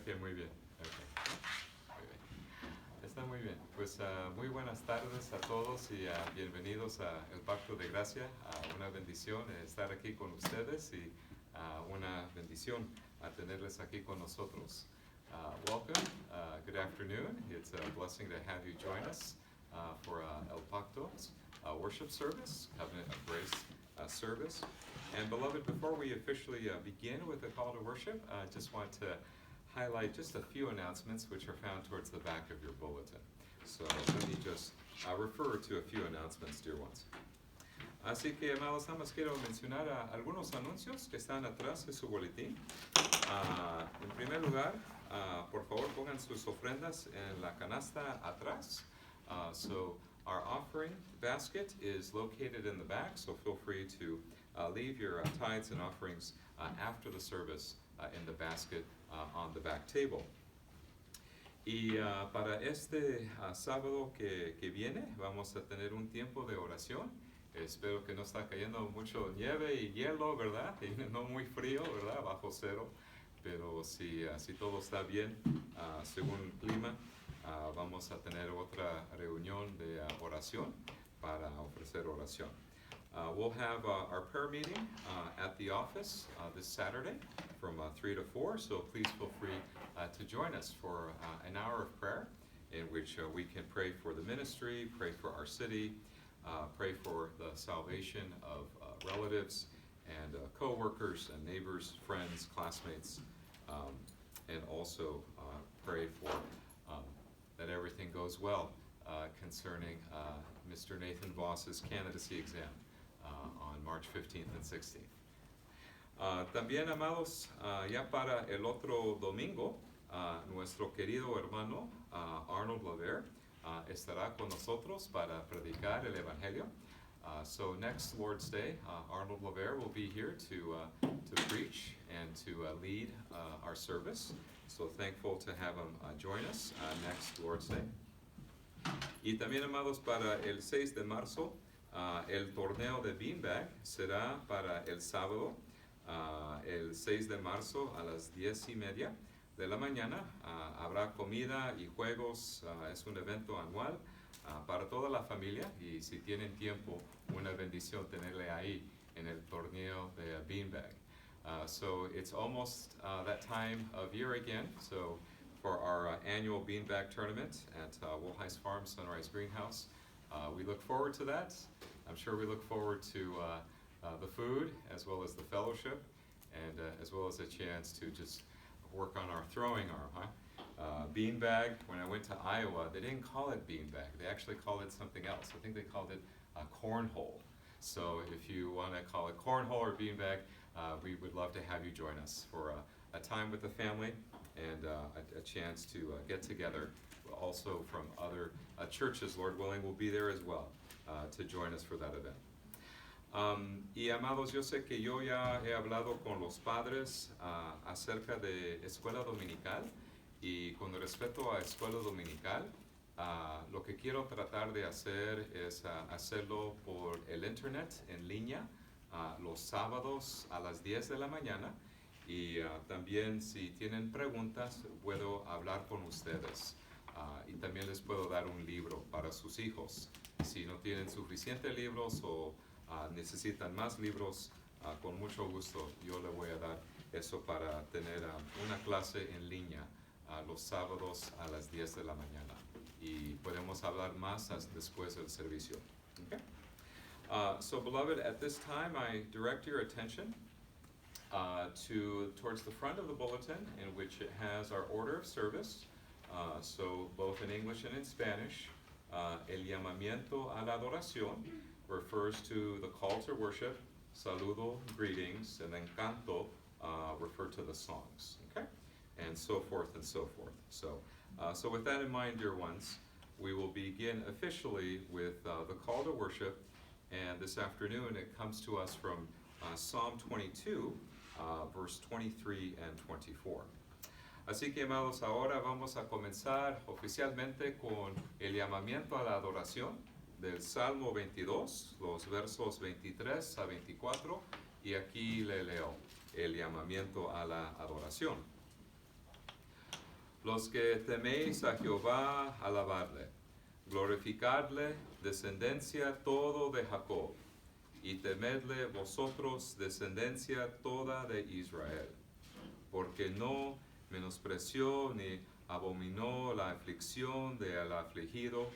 Ok, muy bien. Okay. Muy bien. Está muy bien. Pues muy buenas tardes a todos y bienvenidos a El Pacto de Gracia. Una bendición estar aquí con ustedes y una bendición tenerles aquí con nosotros. Welcome. Good afternoon. It's a blessing to have you join us for El Pacto worship service, Covenant of Grace service. And beloved, before we officially begin with the call to worship, I just want to highlight just a few announcements which are found towards the back of your bulletin. So let me just refer to a few announcements, dear ones. Así que, amados amas, quiero mencionar algunos anuncios que están atrás de su boletín. En primer lugar, por favor, pongan sus ofrendas en la canasta atrás. So our offering basket is located in the back, so feel free to leave your tithes and offerings after the service in the basket on the back table. Y para este sábado que viene vamos a tener un tiempo de oración. Espero que no está cayendo mucho nieve y hielo, ¿verdad? Y no muy frío, ¿verdad? Bajo cero. Pero si todo está bien, según el clima, vamos a tener otra reunión de oración para ofrecer oración. We'll have our prayer meeting at the office this Saturday from 3 to 4, so please feel free to join us for an hour of prayer in which we can pray for the ministry, pray for our city, pray for the salvation of relatives and co-workers and neighbors, friends, classmates, and also pray for that everything goes well concerning Mr. Nathan Voss's candidacy exam on March 15th and 16th. También, amados, ya para el otro domingo, nuestro querido hermano Arnold Laver estará con nosotros para predicar el Evangelio. So next Lord's Day, Arnold Laver will be here to preach and to lead our service. So thankful to have him join us next Lord's Day. Y también, amados, para el 6 de marzo, el torneo de Beanbag será para el sábado, el 6 de marzo a las 10:30 de la mañana. Habrá comida y juegos. Es un evento anual para toda la familia y si tienen tiempo, una bendición tenerle ahí en el torneo de Beanbag. So it's almost that time of year again. So for our annual Beanbag tournament at Woolheist Farm Sunrise Greenhouse, we look forward to that. I'm sure we look forward to the food as well as the fellowship and as well as a chance to just work on our throwing arm, Beanbag, when I went to Iowa, they didn't call it beanbag. They actually called it something else. I think they called it cornhole. So if you want to call it cornhole or beanbag, we would love to have you join us for a time with the family and a chance to get together. Also from other churches, Lord willing, will be there as well to join us for that event. Y amados, yo sé que yo ya he hablado con los padres acerca de escuela dominical y con respecto a escuela dominical, lo que quiero tratar de hacer es hacerlo por el internet en línea los sábados a las 10 de la mañana y también si tienen preguntas puedo hablar con ustedes y también les puedo dar un libro para sus hijos. Si no tienen suficientes libros o necesitan más libros, con mucho gusto yo le voy a dar eso para tener una clase en línea los sábados a las 10 de la mañana y podemos hablar más después del servicio. Okay? So beloved, at this time I direct your attention towards the front of the bulletin in which it has our order of service, so both in English and in Spanish. El llamamiento a la adoración refers to the call to worship, saludo, greetings, and then canto refer to the songs, okay? And so forth and so forth. So with that in mind, dear ones, we will begin officially with the call to worship, and this afternoon it comes to us from Psalm 22, verse 23 and 24. Así que, amados, ahora vamos a comenzar oficialmente con el llamamiento a la adoración del Salmo 22, los versos 23 a 24, y aquí le leo el llamamiento a la adoración. Los que teméis a Jehová, alabadle. Glorificadle, descendencia todo de Jacob. Y temedle vosotros, descendencia toda de Israel. Porque no menospreció ni abominó la aflicción del afligido,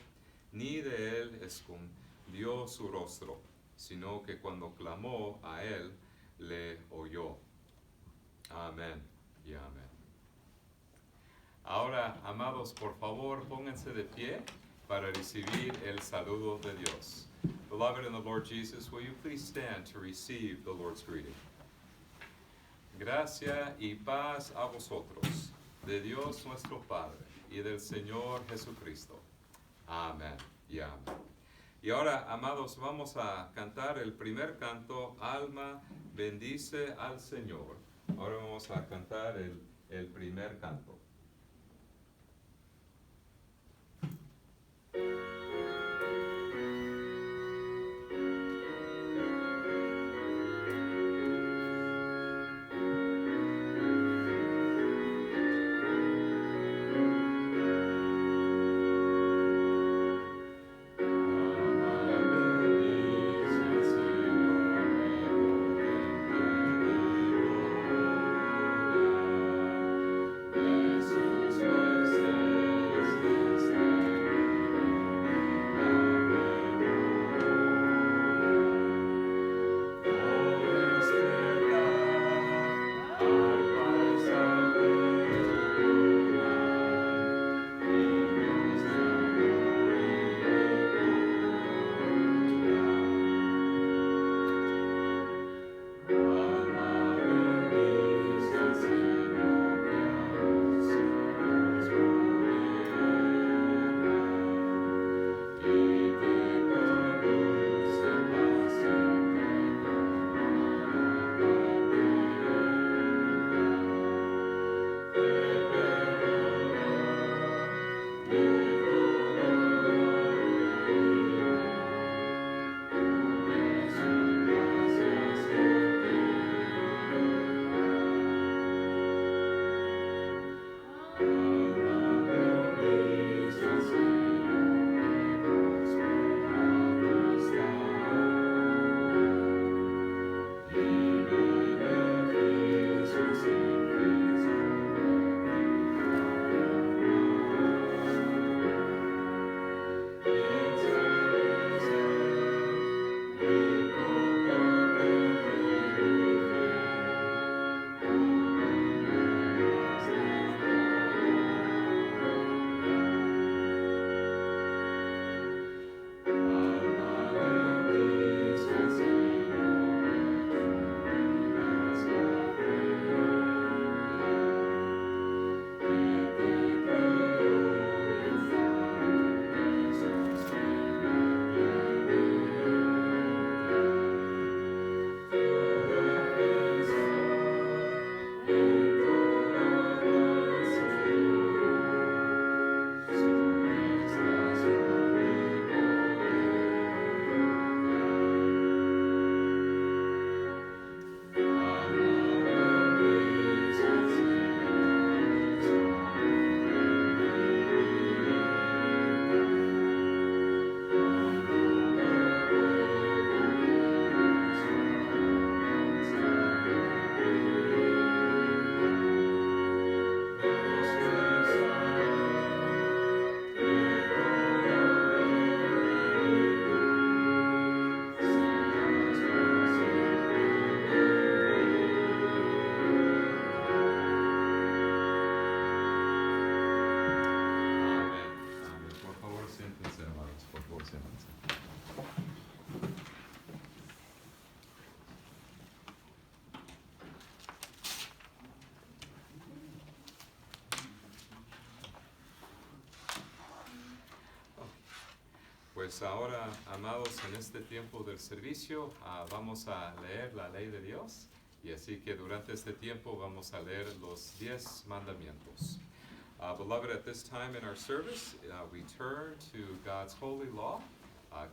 ni de él escondió su rostro, sino que cuando clamó a él, le oyó. Amén y amén. Ahora, amados, por favor, pónganse de pie para recibir el saludo de Dios. Beloved in the Lord Jesus, will you please stand to receive the Lord's greeting? Gracia y paz a vosotros, de Dios nuestro Padre y del Señor Jesucristo. Amén y amén. Y ahora, amados, vamos a cantar el primer canto, Alma bendice al Señor. Ahora vamos a cantar el primer canto. Pues ahora, amados, en este tiempo del servicio vamos a leer la ley de Dios, y así que durante este tiempo vamos a leer los 10 mandamientos. Beloved, at this time in our service, we turn to God's holy law.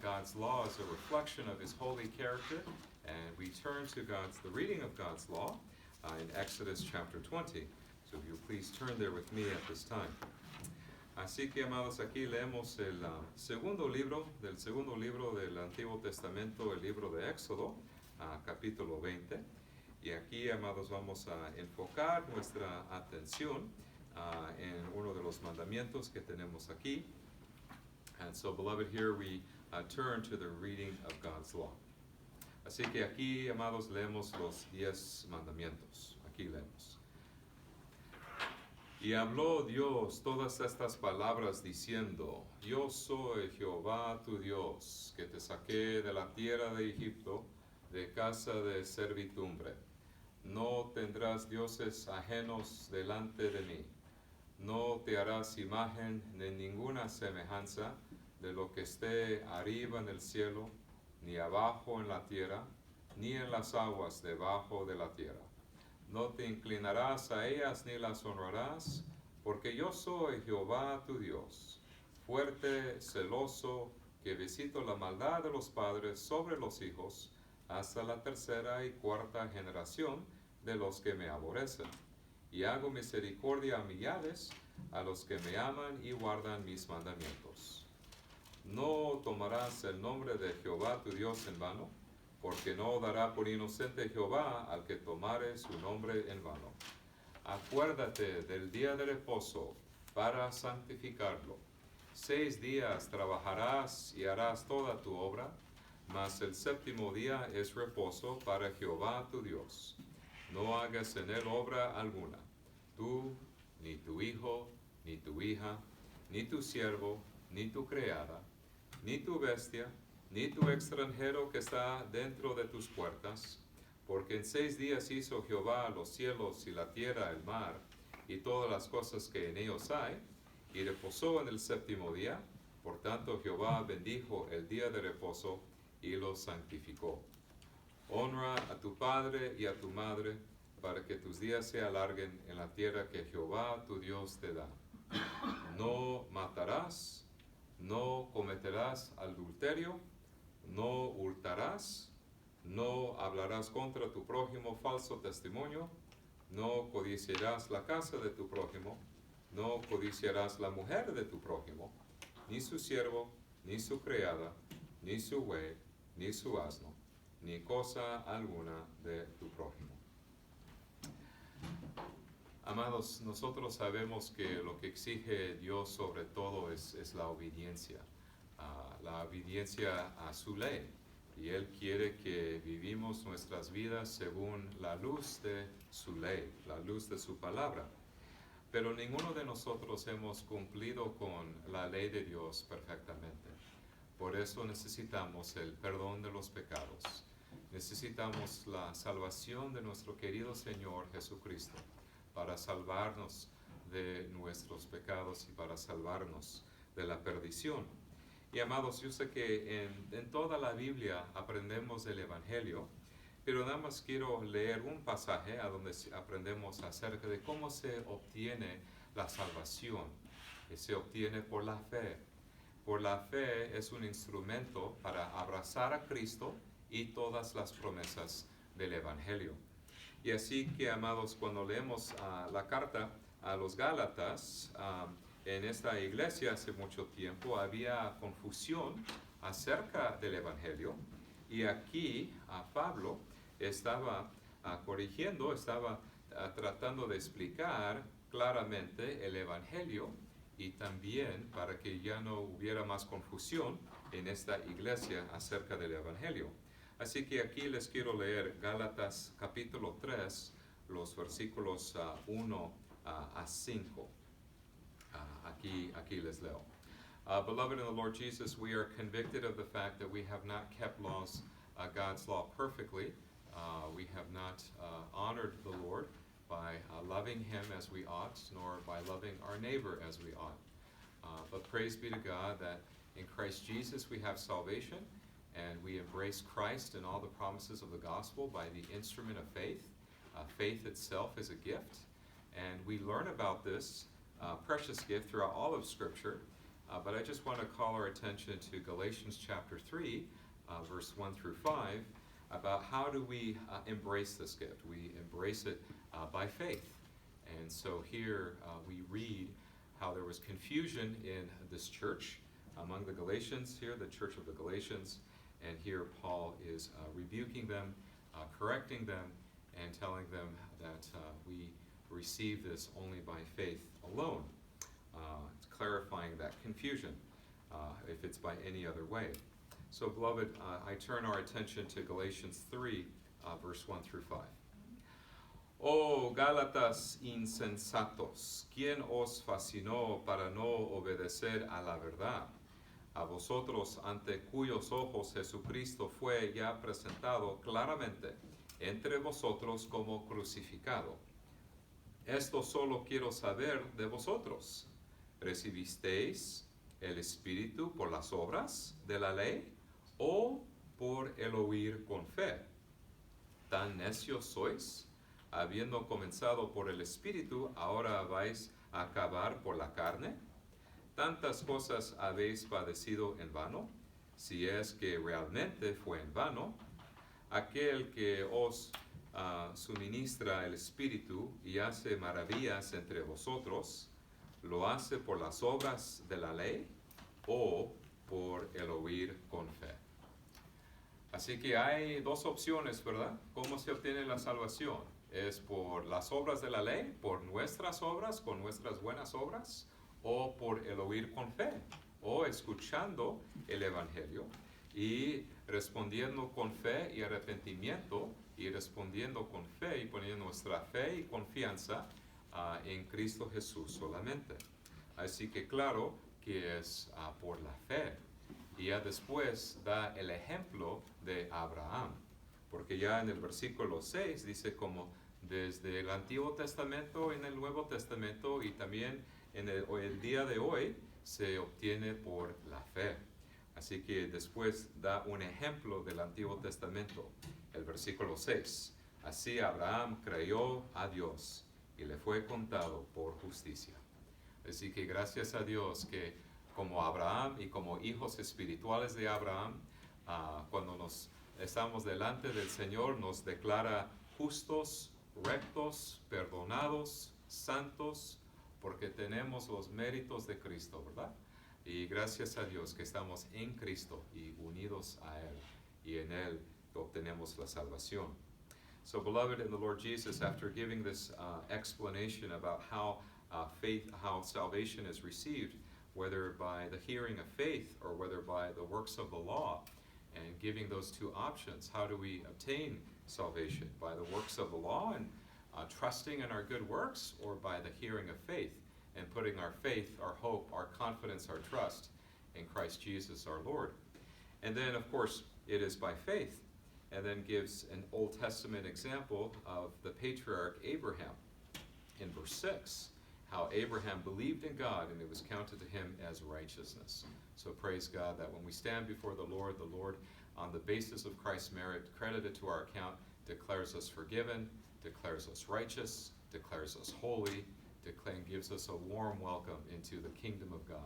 God's law is a reflection of His holy character, and we turn to the reading of God's law in Exodus chapter 20. So if you please turn there with me at this time. Así que, amados, aquí leemos el segundo libro del Antiguo Testamento, el libro de Éxodo, capítulo 20. Y aquí, amados, vamos a enfocar nuestra atención en uno de los mandamientos que tenemos aquí. And so, beloved, here we turn to the reading of God's law. Así que aquí, amados, leemos los 10 mandamientos. Aquí leemos. Y habló Dios todas estas palabras diciendo, Yo soy Jehová tu Dios, que te saqué de la tierra de Egipto, de casa de servidumbre. No tendrás dioses ajenos delante de mí. No te harás imagen de ninguna semejanza de lo que esté arriba en el cielo, ni abajo en la tierra, ni en las aguas debajo de la tierra. No te inclinarás a ellas ni las honrarás, porque yo soy Jehová tu Dios, fuerte, celoso, que visito la maldad de los padres sobre los hijos, hasta la tercera y cuarta generación de los que me aborrecen. Y hago misericordia a millares, a los que me aman y guardan mis mandamientos. No tomarás el nombre de Jehová tu Dios en vano, porque no dará por inocente Jehová al que tomare su nombre en vano. Acuérdate del día de reposo para santificarlo. 6 días trabajarás y harás toda tu obra, mas el séptimo día es reposo para Jehová tu Dios. No hagas en él obra alguna, tú, ni tu hijo, ni tu hija, ni tu siervo, ni tu criada, ni tu bestia, ni tu extranjero que está dentro de tus puertas, porque en 6 días hizo Jehová los cielos y la tierra, el mar, y todas las cosas que en ellos hay, y reposó en el séptimo día. Por tanto Jehová bendijo el día de reposo y lo santificó. Honra a tu padre y a tu madre, para que tus días se alarguen en la tierra que Jehová tu Dios te da. No matarás, no cometerás adulterio, no hurtarás, no hablarás contra tu prójimo falso testimonio, no codiciarás la casa de tu prójimo, no codiciarás la mujer de tu prójimo, ni su siervo, ni su criada, ni su buey, ni su asno, ni cosa alguna de tu prójimo. Amados, nosotros sabemos que lo que exige Dios sobre todo es la obediencia a su ley. Y Él quiere que vivimos nuestras vidas según la luz de su ley, la luz de su palabra. Pero ninguno de nosotros hemos cumplido con la ley de Dios perfectamente. Por eso necesitamos el perdón de los pecados. Necesitamos la salvación de nuestro querido Señor Jesucristo para salvarnos de nuestros pecados y para salvarnos de la perdición. Y amados, yo sé que en toda la Biblia aprendemos del Evangelio, pero nada más quiero leer un pasaje a donde aprendemos acerca de cómo se obtiene la salvación. Se obtiene por la fe. Por la fe es un instrumento para abrazar a Cristo y todas las promesas del Evangelio. Y así que, amados, cuando leemos la carta a los Gálatas, en esta iglesia hace mucho tiempo había confusión acerca del Evangelio, y aquí Pablo estaba corrigiendo, estaba tratando de explicar claramente el Evangelio, y también para que ya no hubiera más confusión en esta iglesia acerca del Evangelio. Así que aquí les quiero leer Gálatas capítulo 3, los versículos 1 a 5. Aquí les leo. Beloved in the Lord Jesus, we are convicted of the fact that we have not kept God's law perfectly. We have not honored the Lord by loving Him as we ought, nor by loving our neighbor as we ought. But praise be to God that in Christ Jesus we have salvation, and we embrace Christ and all the promises of the gospel by the instrument of faith. Faith itself is a gift, and we learn about this precious gift throughout all of Scripture. But I just want to call our attention to Galatians chapter 3, verse 1 through 5, about how do we embrace this gift. We embrace it by faith. And so here we read how there was confusion in this church among the Galatians here, the church of the Galatians, and here Paul is rebuking them, correcting them, and telling them that we receive this only by faith alone. Clarifying that confusion if it's by any other way. So beloved, I turn our attention to Galatians 3, verse 1 through 5. Oh, Gálatas insensatos, ¿quién os fascinó para no obedecer a la verdad? A vosotros, ante cuyos ojos Jesucristo fue ya presentado claramente entre vosotros como crucificado. Esto solo quiero saber de vosotros. ¿Recibisteis el Espíritu por las obras de la ley o por el oír con fe? ¿Tan necios sois? Habiendo comenzado por el Espíritu, ¿ahora vais a acabar por la carne? ¿Tantas cosas habéis padecido en vano? Si es que realmente fue en vano, aquel que os suministra el Espíritu y hace maravillas entre vosotros, ¿lo hace por las obras de la ley o por el oír con fe? Así que hay dos opciones, ¿verdad? ¿Cómo se obtiene la salvación? ¿Es por las obras de la ley, por nuestras obras, con nuestras buenas obras, o por el oír con fe, o escuchando el Evangelio y respondiendo con fe y arrepentimiento, y respondiendo con fe y poniendo nuestra fe y confianza en Cristo Jesús solamente? Así que claro que es por la fe. Y ya después da el ejemplo de Abraham, porque ya en el versículo 6 dice como desde el Antiguo Testamento en el Nuevo Testamento y también en el día de hoy se obtiene por la fe. Así que después da un ejemplo del Antiguo Testamento, el versículo 6. Así Abraham creyó a Dios y le fue contado por justicia. Así que gracias a Dios que como Abraham y como hijos espirituales de Abraham, cuando nos estamos delante del Señor, nos declara justos, rectos, perdonados, santos, porque tenemos los méritos de Cristo, ¿verdad? Y gracias a Dios que estamos en Cristo y unidos a Él, y en Él obtenemos la salvación. So, beloved in the Lord Jesus, after giving this explanation about how how salvation is received, whether by the hearing of faith or whether by the works of the law, and giving those two options, how do we obtain salvation? By the works of the law and trusting in our good works, or by the hearing of faith and putting our faith, our hope, our confidence, our trust in Christ Jesus our Lord? And then, of course, it is by faith, and then gives an Old Testament example of the patriarch Abraham in verse 6, how Abraham believed in God and it was counted to him as righteousness. So praise God that when we stand before the Lord, on the basis of Christ's merit, credited to our account, declares us forgiven, declares us righteous, declares us holy, gives us a warm welcome into the kingdom of God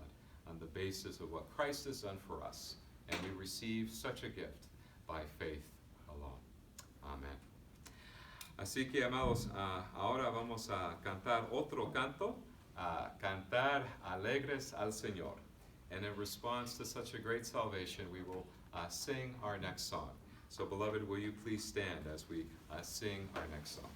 on the basis of what Christ has done for us. And we receive such a gift by faith alone. Amen. Así que, amados, ahora vamos a cantar otro canto, cantar alegres al Señor. And in response to such a great salvation, we will sing our next song. So, beloved, will you please stand as we sing our next song?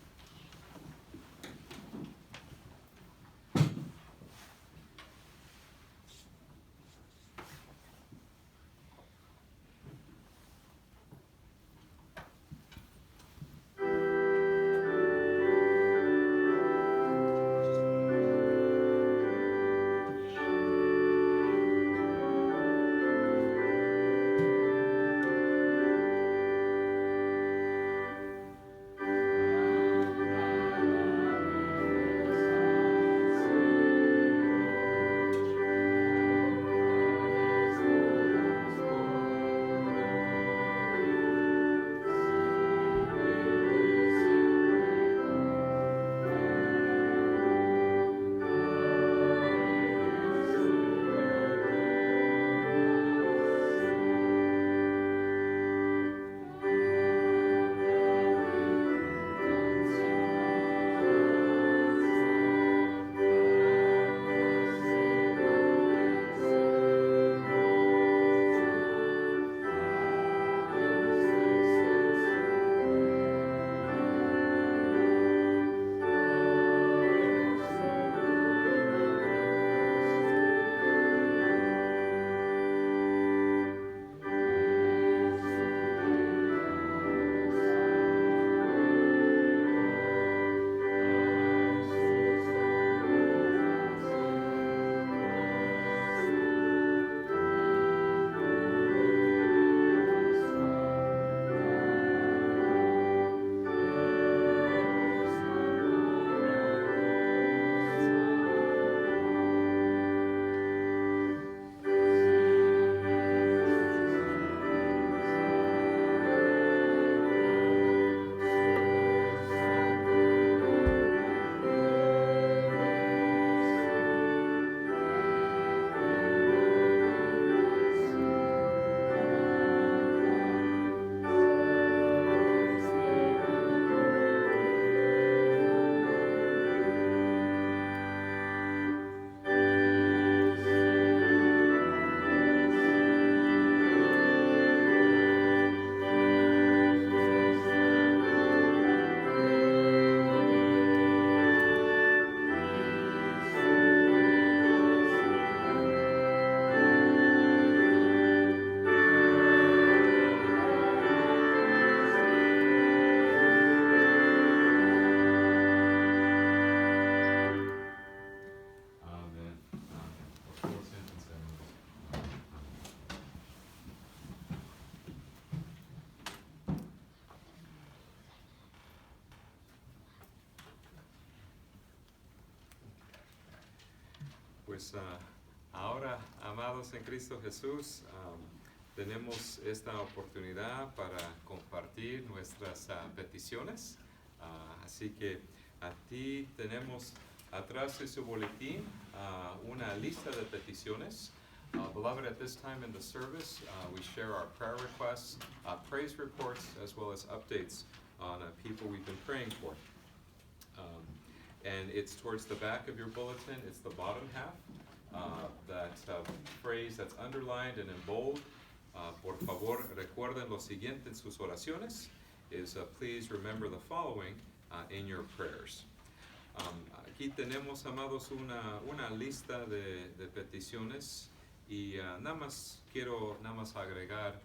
pues ahora, amados en Cristo Jesús, tenemos esta oportunidad para compartir nuestras peticiones. Así que aquí tenemos atrás de su boletín una lista de peticiones. Beloved, at this time in the service, we share our prayer requests, praise reports, as well as updates on people we've been praying for. And it's towards the back of your bulletin. It's the bottom half. That phrase that's underlined and in bold. Por favor, recuerden lo siguiente en sus oraciones. Is please remember the following in your prayers. Aquí tenemos, amados, una lista de peticiones. Y quiero agregar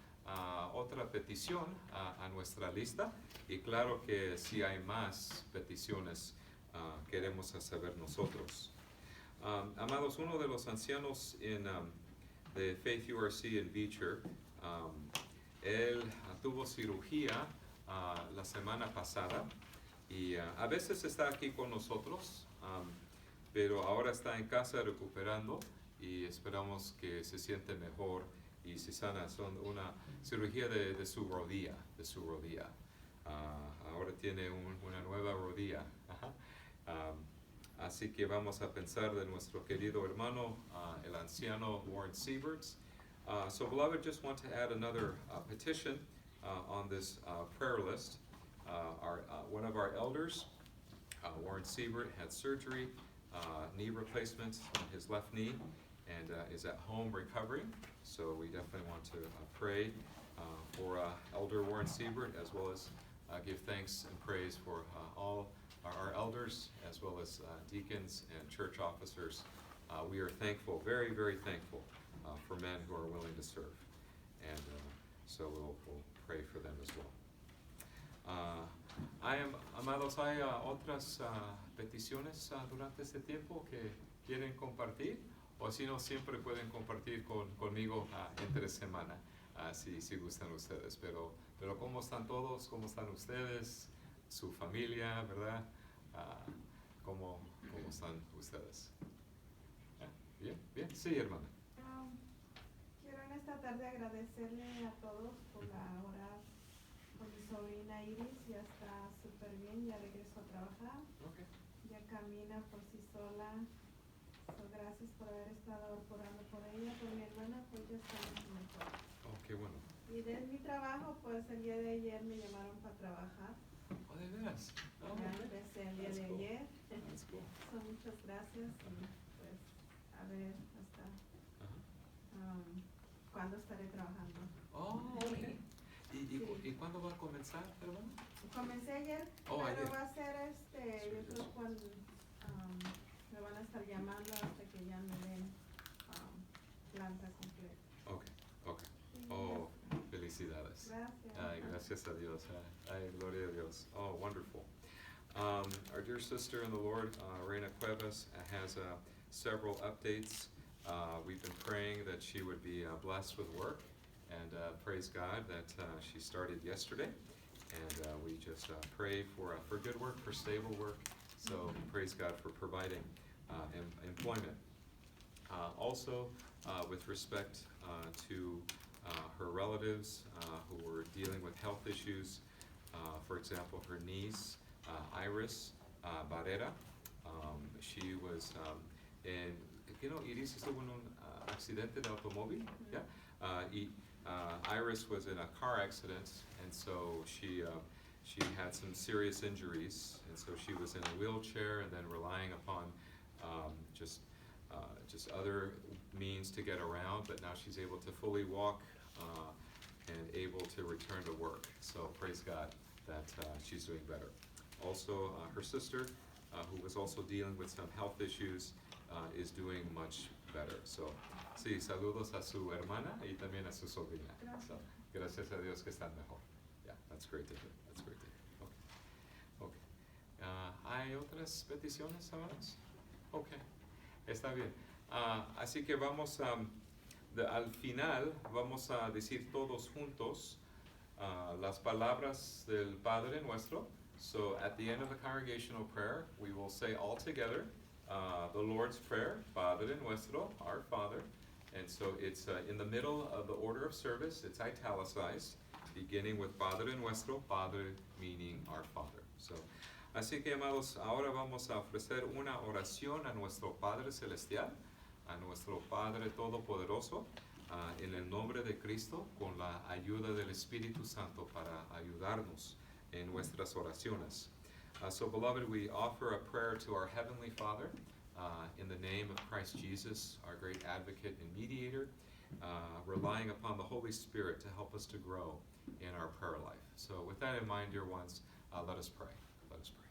otra petición a nuestra lista. Y claro que si hay más peticiones, queremos saber nosotros. Amados, uno de los ancianos de Faith URC en Beecher, él tuvo cirugía la semana pasada y a veces está aquí con nosotros, pero ahora está en casa recuperando. Y esperamos que se siente mejor y se sana. Son una cirugía de su rodilla, ahora tiene una nueva rodilla. Así que vamos a pensar de nuestro querido hermano, el anciano Warren Sieberts. So beloved, just want to add another petition on this prayer list. One of our elders, Warren Siebert, had surgery, knee replacement on his left knee, and is at home recovering. So we definitely want to pray for Elder Warren Siebert, as well as give thanks and praise for all our elders, as well as deacons and church officers. We are thankful, very, very thankful for men who are willing to serve. And so we'll pray for them as well. Amados, ¿hay otras peticiones durante este tiempo que quieren compartir? O si no, siempre pueden compartir conmigo entre semana, si gustan ustedes. Pero ¿cómo están todos? ¿Cómo están ustedes? Su familia, ¿verdad? ¿Cómo están ustedes? Bien, sí, hermana. Quiero en esta tarde agradecerle a todos por la hora por mi sobrina Iris. Ya está súper bien, ya regresó a trabajar. Okay. Ya camina por sí sola. Gracias por haber estado orando por ella, por mi hermana, pues ya está mucho mejor. Oh, qué bueno. Y de mi trabajo, pues el día de ayer me llamaron para trabajar. Oh, ¿de veras? Oh, Ya okay. empecé el día That's de cool. ayer. That's cool. Muchas gracias y pues a ver hasta cuándo estaré trabajando. Oh, okay. Sí. ¿Y cuándo va a comenzar, hermano? Comencé ayer, Oh, pero ayer. va a ser yo creo cuando me van a estar llamando hasta que ya me den planta completa. Okay. Sí, Oh, felicidades. gracias. Ay, gracias a Dios. Ay, gloria a Dios. Oh, wonderful. Our dear sister in the Lord, Reina Cuevas, has several updates. We've been praying that she would be blessed with work, and praise God that she started yesterday. And we just pray for good work, for stable work. So praise God for providing employment. Also, with respect to her relatives who were dealing with health issues, for example, her niece, Iris Barrera, she was Iris estuvo en un accidente de automóvil, Iris was in a car accident, and so she had some serious injuries, and so she was in a wheelchair and then relying upon just other means to get around, but now she's able to fully walk and able to return to work. So praise God that she's doing better. Also, her sister, who was also dealing with some health issues, is doing much better. So, sí, saludos a su hermana y también a su sobrina. So, gracias a Dios que están mejor. Yeah, that's great to hear. That's great to hear. Okay. ¿Hay otras peticiones, hermanos? Okay. Está bien. Así que vamos al final vamos a decir todos juntos las palabras del Padre Nuestro. So at the end of the congregational prayer, we will say all together the Lord's Prayer, Padre Nuestro, our Father. And so it's in the middle of the order of service. It's italicized, beginning with Padre Nuestro, Padre meaning our Father. So, así que, amados, ahora vamos a ofrecer una oración a nuestro Padre Celestial, a nuestro Padre Todopoderoso, en el nombre de Cristo, con la ayuda del Espíritu Santo para ayudarnos en nuestras oraciones. So, beloved, we offer a prayer to our Heavenly Father in the name of Christ Jesus, our great advocate and mediator, relying upon the Holy Spirit to help us to grow in our prayer life. So, with that in mind, dear ones, let us pray. Let us pray.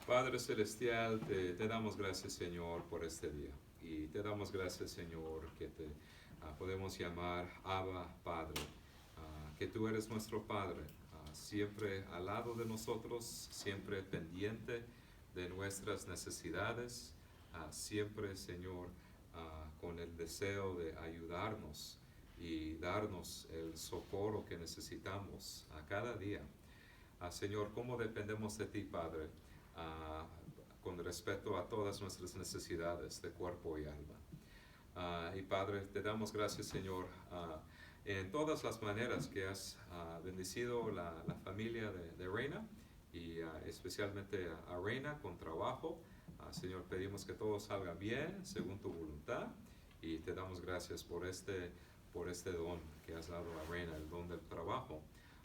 Padre Celestial, te damos gracias, Señor, por este día. Y te damos gracias, Señor, que te podemos llamar Abba, Padre. Que tú eres nuestro Padre, siempre al lado de nosotros, siempre pendiente de nuestras necesidades, siempre, Señor, con el deseo de ayudarnos y darnos el socorro que necesitamos a cada día. Señor, ¿cómo dependemos de ti, Padre? Con respecto a todas nuestras necesidades de cuerpo y alma. Y Padre, te damos gracias, Señor, en todas las maneras que has bendecido la familia de Reina y especialmente a Reina con trabajo. Señor, pedimos que todo salga bien según tu voluntad y te damos gracias por este don que has dado a Reina, el don del trabajo.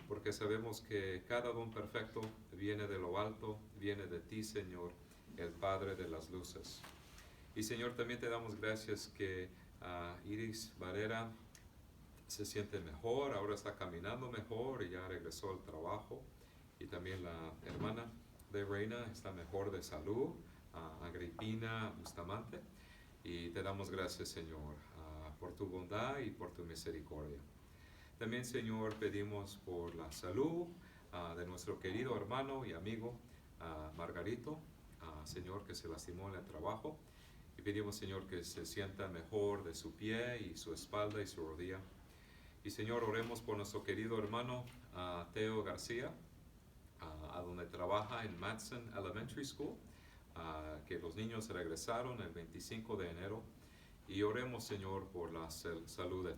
Porque sabemos que cada don perfecto viene de lo alto, viene de ti, Señor, el Padre de las luces. Y, Señor, también te damos gracias que Iris Varela se siente mejor, ahora está caminando mejor y ya regresó al trabajo. Y también la hermana de Reina está mejor de salud, Agripina Bustamante. Y te damos gracias, Señor, por tu bondad y por tu misericordia. También, Señor, pedimos por la salud de nuestro querido hermano y amigo Margarito, Señor, que se lastimó en el trabajo. Y pedimos, Señor, que se sienta mejor de su pie y su espalda y su rodilla. Y, Señor, oremos por nuestro querido hermano Teo García, a donde trabaja en Matson Elementary School, que los niños regresaron el 25 de enero. Y oremos, Señor, por la salud de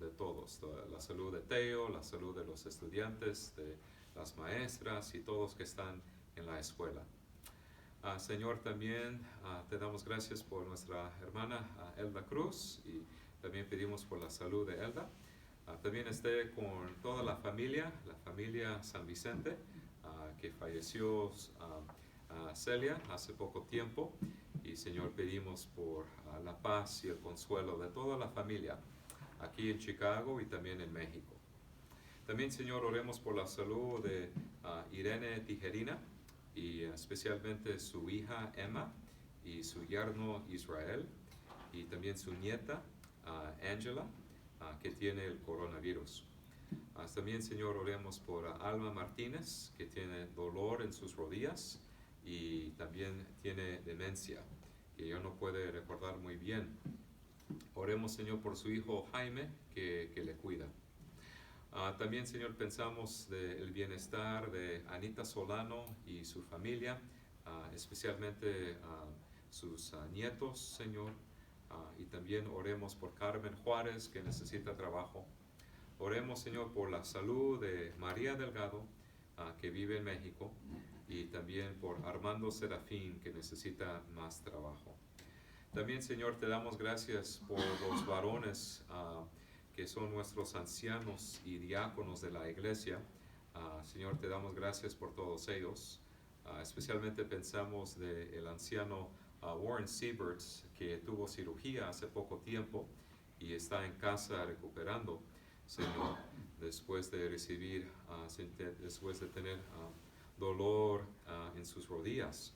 todos, la salud de Teo, la salud de los estudiantes, de las maestras y todos que están en la escuela. Señor, también te damos gracias por nuestra hermana Elda Cruz y también pedimos por la salud de Elda. También esté con toda la familia San Vicente, que falleció Celia hace poco tiempo. Y, Señor, pedimos por la paz y el consuelo de toda la familia aquí en Chicago y también en México. También, Señor, oremos por la salud de Irene Tijerina y especialmente su hija Emma y su yerno Israel y también su nieta Angela, que tiene el coronavirus. También, Señor, oremos por Alma Martínez, que tiene dolor en sus rodillas y también tiene demencia, que ya no puede recordar muy bien. Oremos, Señor, por su hijo Jaime, que le cuida. También, Señor, pensamos del bienestar de Anita Solano y su familia, especialmente sus nietos, Señor. Y también oremos por Carmen Juárez, que necesita trabajo. Oremos, Señor, por la salud de María Delgado, que vive en México, y también por Armando Serafín, que necesita más trabajo. También, Señor, te damos gracias por los varones que son nuestros ancianos y diáconos de la iglesia. Señor, te damos gracias por todos ellos. Especialmente pensamos del anciano Warren Sieberts, que tuvo cirugía hace poco tiempo y está en casa recuperando, Señor, después de tener dolor en sus rodillas.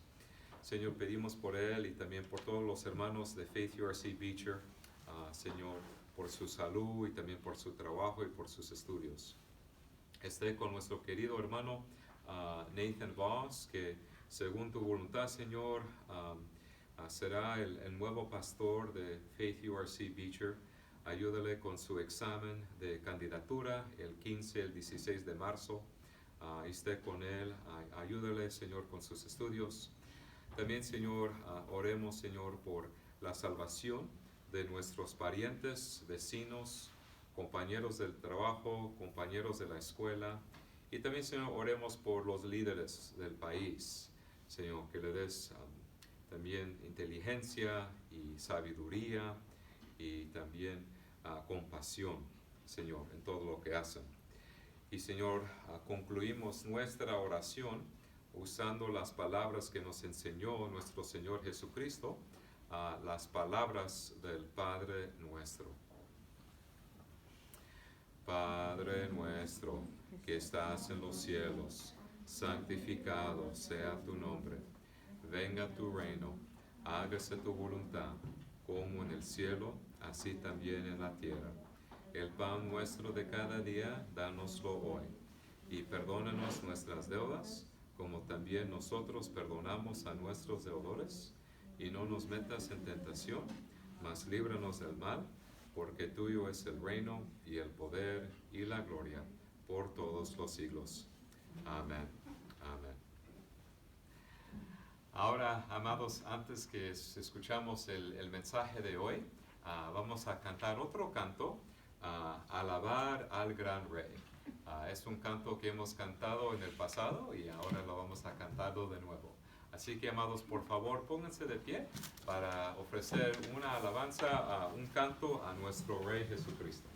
Señor, pedimos por él y también por todos los hermanos de Faith URC Beecher, Señor, por su salud y también por su trabajo y por sus estudios. Esté con nuestro querido hermano Nathan Voss, que según tu voluntad, Señor, será el nuevo pastor de Faith URC Beecher. Ayúdale con su examen de candidatura el 15, el 16 de marzo. Esté con él, ayúdale, Señor, con sus estudios. También, Señor, oremos, Señor, por la salvación de nuestros parientes, vecinos, compañeros del trabajo, compañeros de la escuela. Y también, Señor, oremos por los líderes del país, Señor, que le des también inteligencia y sabiduría y también compasión, Señor, en todo lo que hacen. Y, Señor, concluimos nuestra oración usando las palabras que nos enseñó nuestro Señor Jesucristo, las palabras del Padre nuestro. Padre nuestro, que estás en los cielos, santificado sea tu nombre. Venga tu reino, hágase tu voluntad, como en el cielo, así también en la tierra. El pan nuestro de cada día, dánoslo hoy, y perdónanos nuestras deudas, como también nosotros perdonamos a nuestros deudores, y no nos metas en tentación, mas líbranos del mal, porque tuyo es el reino, y el poder, y la gloria, por todos los siglos. Amén. Amén. Ahora, amados, antes que escuchamos el mensaje de hoy, vamos a cantar otro canto, Alabar al Gran Rey. Es un canto que hemos cantado en el pasado y ahora lo vamos a cantar de nuevo. Así que, amados, por favor, pónganse de pie para ofrecer una alabanza, un canto a nuestro Rey Jesucristo.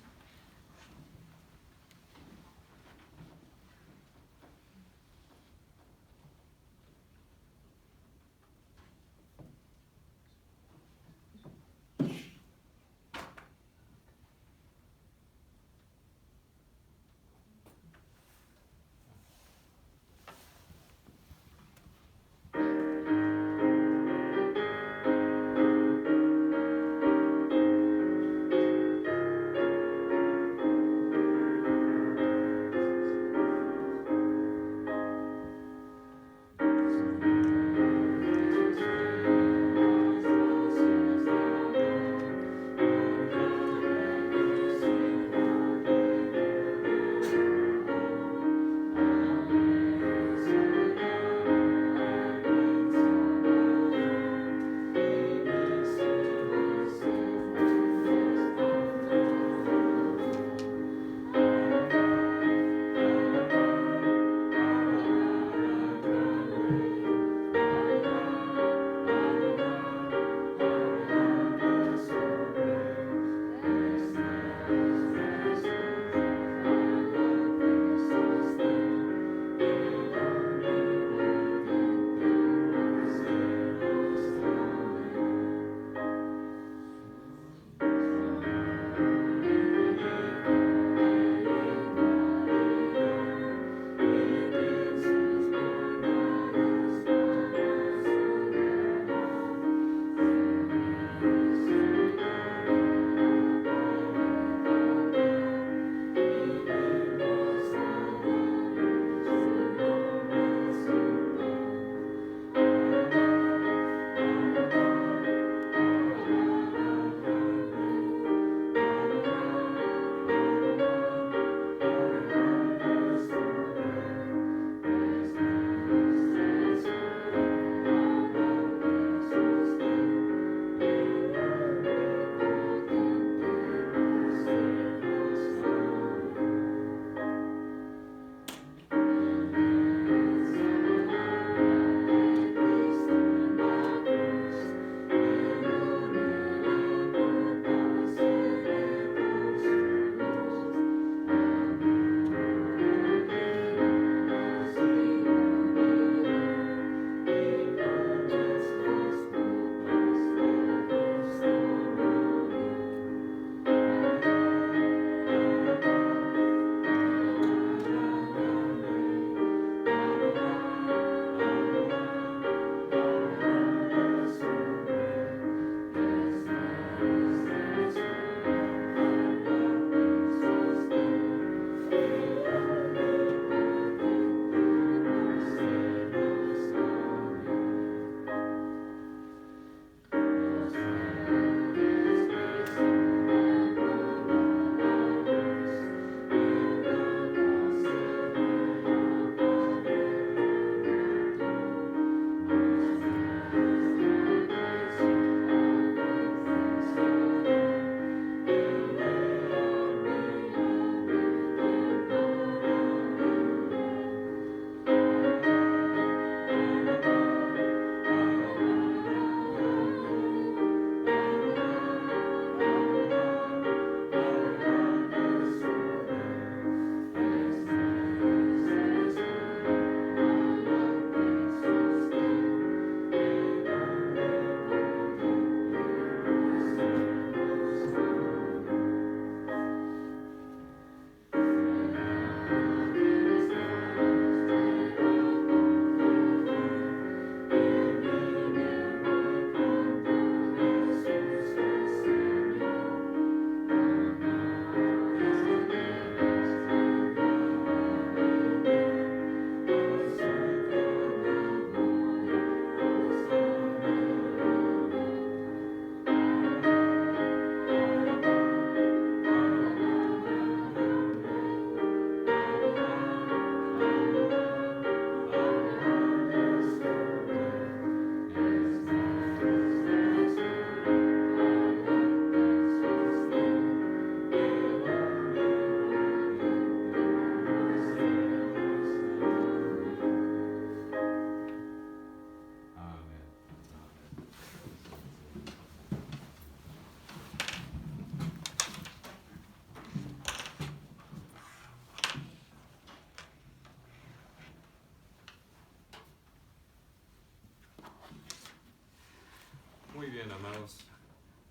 Muy bien, amados.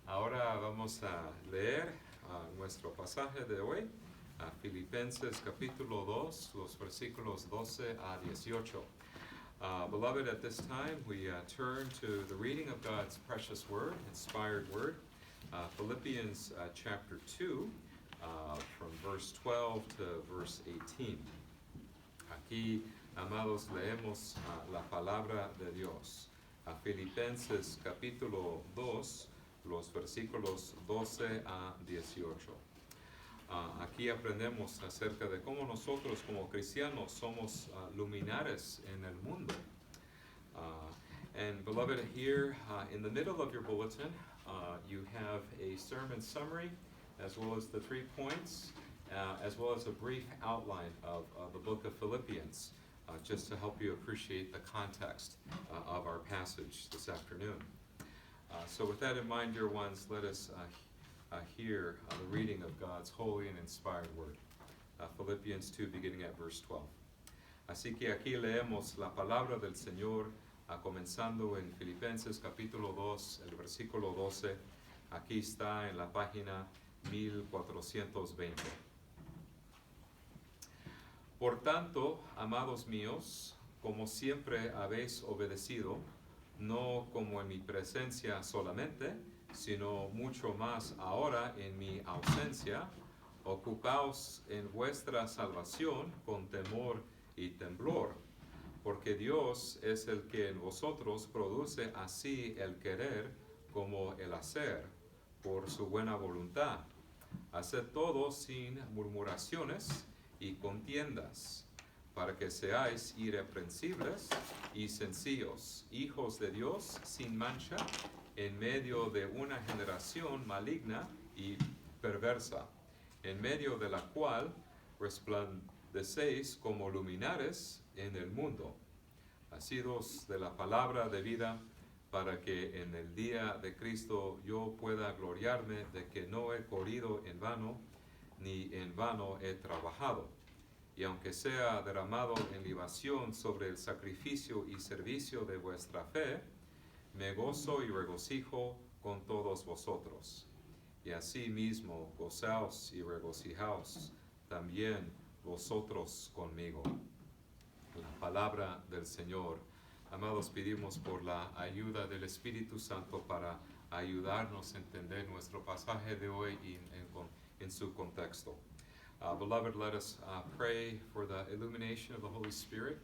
Ahora vamos a leer nuestro pasaje de hoy, a Filipenses capítulo 2, los versículos 12 a 18. Beloved, at this time we turn to the reading of God's precious word, inspired word, Philippians chapter 2, from verse 12 to verse 18. Aquí, amados, leemos la palabra de Dios. A Filipenses capítulo 2, los versículos 12 a 18. Aquí aprendemos acerca de cómo nosotros como cristianos somos luminares en el mundo. And beloved, here in the middle of your bulletin, you have a sermon summary, as well as the 3 points, as well as a brief outline of the book of Philippians, just to help you appreciate the context of our passage this afternoon. So with that in mind, dear ones, let us hear the reading of God's holy and inspired word. Philippians 2, beginning at verse 12. Así que aquí leemos la palabra del Señor, comenzando en Filipenses capítulo 2, el versículo 12. Aquí está en la página 1420. Por tanto, amados míos, como siempre habéis obedecido, no como en mi presencia solamente, sino mucho más ahora en mi ausencia, ocupaos en vuestra salvación con temor y temblor, porque Dios es el que en vosotros produce así el querer como el hacer, por su buena voluntad. Haced todo sin murmuraciones y contiendas, para que seáis irreprensibles y sencillos, hijos de Dios sin mancha, en medio de una generación maligna y perversa, en medio de la cual resplandecéis como luminares en el mundo, asidos de la palabra de vida, para que en el día de Cristo yo pueda gloriarme de que no he corrido en vano, ni en vano he trabajado. Y aunque sea derramado en libación sobre el sacrificio y servicio de vuestra fe, me gozo y regocijo con todos vosotros. Y asimismo gozaos y regocijaos también vosotros conmigo. La palabra del Señor. Amados, pedimos por la ayuda del Espíritu Santo para ayudarnos a entender nuestro pasaje de hoy en su contexto. Beloved, let us pray for the illumination of the Holy Spirit.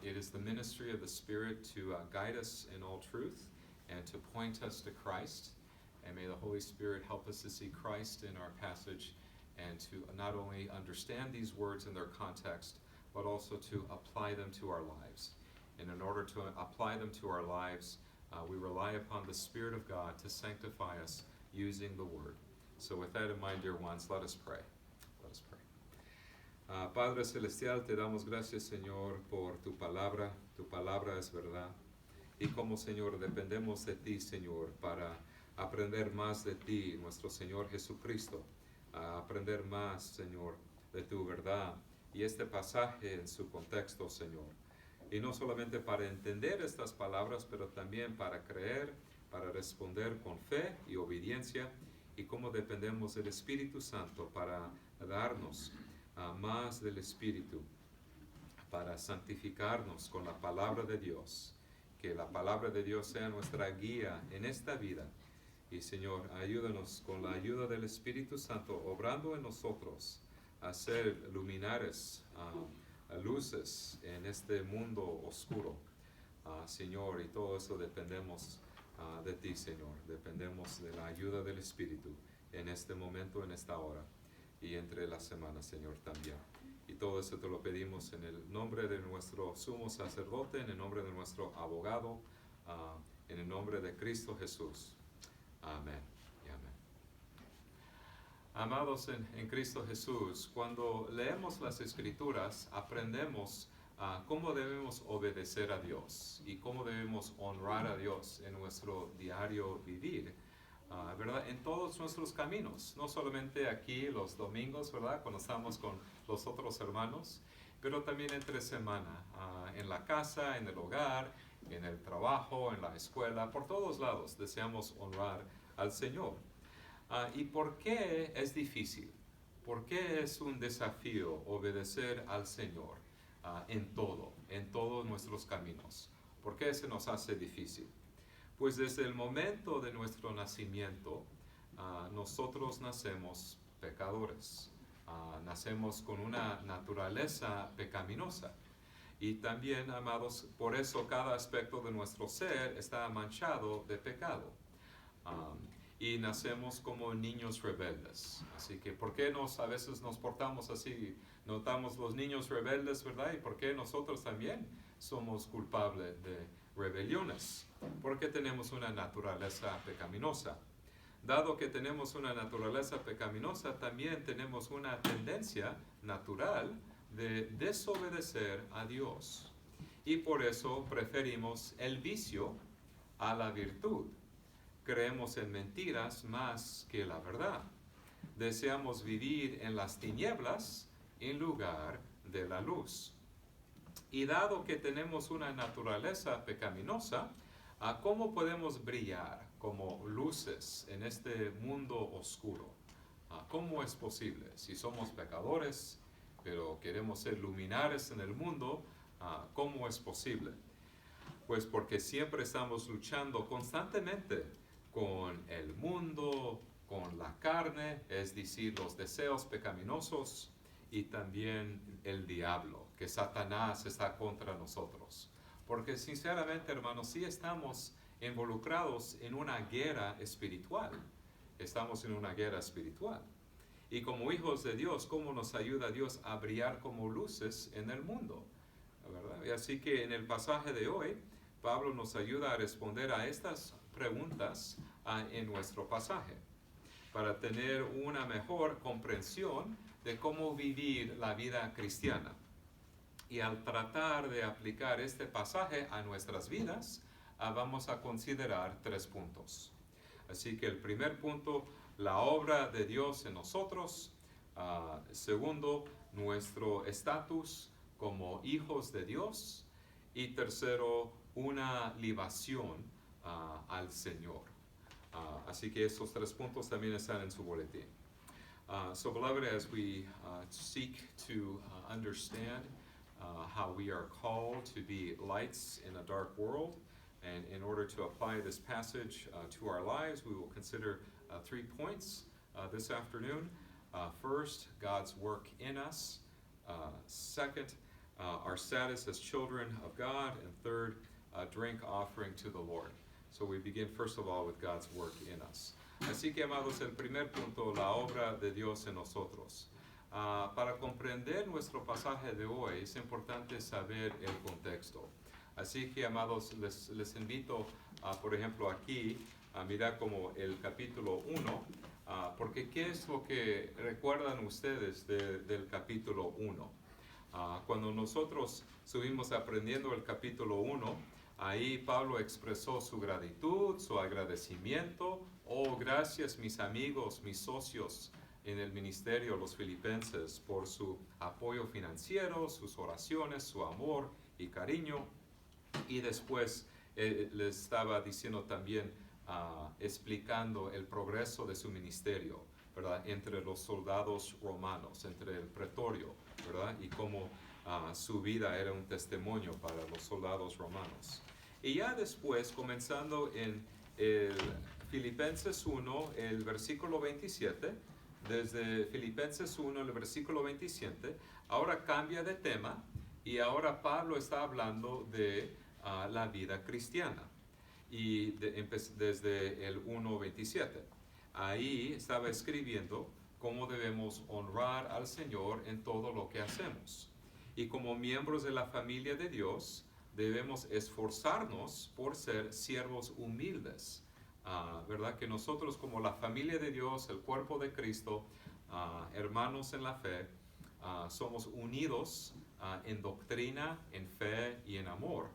It is the ministry of the Spirit to guide us in all truth and to point us to Christ. And may the Holy Spirit help us to see Christ in our passage and to not only understand these words in their context, but also to apply them to our lives. And in order to apply them to our lives, we rely upon the Spirit of God to sanctify us using the Word. So with that in mind, dear ones, let us pray. Let us pray. Padre Celestial, te damos gracias, Señor, por tu palabra. Tu palabra es verdad. Y como, Señor, dependemos de ti, Señor, para aprender más de ti, nuestro Señor Jesucristo. Aprender más, Señor, de tu verdad. Y este pasaje en su contexto, Señor. Y no solamente para entender estas palabras, pero también para creer, para responder con fe y obediencia, y cómo dependemos del Espíritu Santo para darnos más del Espíritu, para santificarnos con la palabra de Dios, que la palabra de Dios sea nuestra guía en esta vida. Y Señor, ayúdanos con la ayuda del Espíritu Santo, obrando en nosotros, a ser luminares, luces en este mundo oscuro, Señor, y todo eso dependemos de ti, Señor. Dependemos de la ayuda del Espíritu en este momento, en esta hora, y entre las semanas, Señor, también. Y todo eso te lo pedimos en el nombre de nuestro sumo sacerdote, en el nombre de nuestro abogado, en el nombre de Cristo Jesús. Amén y amén. Amados en Cristo Jesús, cuando leemos las Escrituras, aprendemos cómo debemos obedecer a Dios y cómo debemos honrar a Dios en nuestro diario vivir, ¿verdad? En todos nuestros caminos, no solamente aquí los domingos, ¿verdad? Cuando estamos con los otros hermanos, pero también entre semana, en la casa, en el hogar, en el trabajo, en la escuela, por todos lados deseamos honrar al Señor. ¿Y por qué es difícil? ¿Por qué es un desafío obedecer al Señor en todos nuestros caminos? ¿Por qué se nos hace difícil? Pues desde el momento de nuestro nacimiento, nosotros nacemos pecadores. Nacemos con una naturaleza pecaminosa. Y también, amados, por eso cada aspecto de nuestro ser está manchado de pecado. Y nacemos como niños rebeldes. Así que, ¿por qué a veces nos portamos así? Notamos los niños rebeldes, ¿verdad? ¿Y por qué nosotros también somos culpables de rebeliones? Porque tenemos una naturaleza pecaminosa. Dado que tenemos una naturaleza pecaminosa, también tenemos una tendencia natural de desobedecer a Dios. Y por eso preferimos el vicio a la virtud. Creemos en mentiras más que la verdad. Deseamos vivir en las tinieblas en lugar de la luz. Y dado que tenemos una naturaleza pecaminosa, ¿cómo podemos brillar como luces en este mundo oscuro? ¿Cómo es posible? Si somos pecadores, pero queremos ser luminares en el mundo, ¿cómo es posible? Pues porque siempre estamos luchando constantemente con el mundo, con la carne, es decir, los deseos pecaminosos, y también el diablo, que Satanás está contra nosotros. Porque sinceramente, hermanos, sí estamos involucrados en una guerra espiritual. Estamos en una guerra espiritual. Y como hijos de Dios, ¿cómo nos ayuda Dios a brillar como luces en el mundo? ¿Verdad? Y así que en el pasaje de hoy, Pablo nos ayuda a responder a estas preguntas en nuestro pasaje, para tener una mejor comprensión de cómo vivir la vida cristiana. Y al tratar de aplicar este pasaje a nuestras vidas, vamos a considerar 3 puntos. Así que el primer punto, la obra de Dios en nosotros. Segundo, nuestro estatus como hijos de Dios. Y tercero, una libación al Señor. Así que estos 3 puntos también están en su boletín. So, beloved, as we seek to understand how we are called to be lights in a dark world, and in order to apply this passage to our lives, we will consider 3 points this afternoon. First, God's work in us. Second, our status as children of God. And third, a drink offering to the Lord. So we begin first of all with God's work in us. Así que, amados, el primer punto, la obra de Dios en nosotros. Para comprender nuestro pasaje de hoy es importante saber el contexto. Así que, amados, les invito, por ejemplo, aquí a mirar como el capítulo 1, porque ¿qué es lo que recuerdan ustedes del capítulo 1? Cuando nosotros estuvimos aprendiendo el capítulo 1, ahí Pablo expresó su gratitud, su agradecimiento. Oh, gracias mis amigos, mis socios en el ministerio, los filipenses, por su apoyo financiero, sus oraciones, su amor y cariño. Y después les estaba diciendo también, explicando el progreso de su ministerio, ¿verdad? Entre los soldados romanos, entre el pretorio, ¿verdad? Y cómo su vida era un testimonio para los soldados romanos. Y ya después, comenzando en el Filipenses 1, el versículo 27, desde Filipenses 1, el versículo 27, ahora cambia de tema y ahora Pablo está hablando de la vida cristiana. Y desde el 1:27, ahí estaba escribiendo cómo debemos honrar al Señor en todo lo que hacemos. Y como miembros de la familia de Dios, debemos esforzarnos por ser siervos humildes. ¿Verdad? Que nosotros como la familia de Dios, el cuerpo de Cristo, hermanos en la fe, somos unidos en doctrina, en fe y en amor.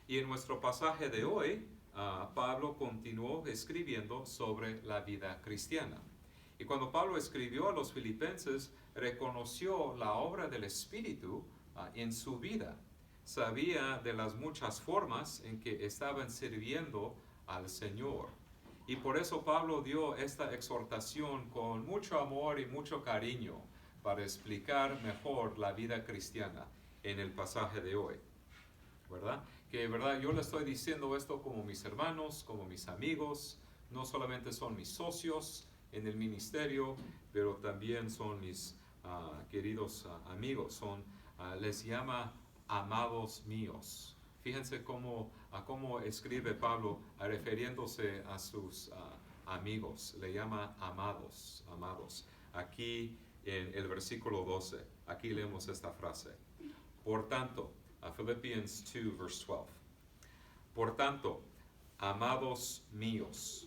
Y en nuestro pasaje de hoy, Pablo continuó escribiendo sobre la vida cristiana. Y cuando Pablo escribió a los filipenses, reconoció la obra del Espíritu en su vida. sabía de las muchas formas en que estaban sirviendo al Señor. Y por eso Pablo dio esta exhortación con mucho amor y mucho cariño para explicar mejor la vida cristiana en el pasaje de hoy, ¿verdad? Que, ¿verdad? Yo le estoy diciendo esto como mis hermanos, como mis amigos, no solamente son mis socios en el ministerio, pero también son mis queridos amigos, les llama amados míos. Fíjense cómo escribe Pablo refiriéndose a sus amigos, le llama amados, amados. Aquí en el versículo 12, aquí leemos esta frase. Por tanto, Philippians 2, verse 12. Por tanto, amados míos,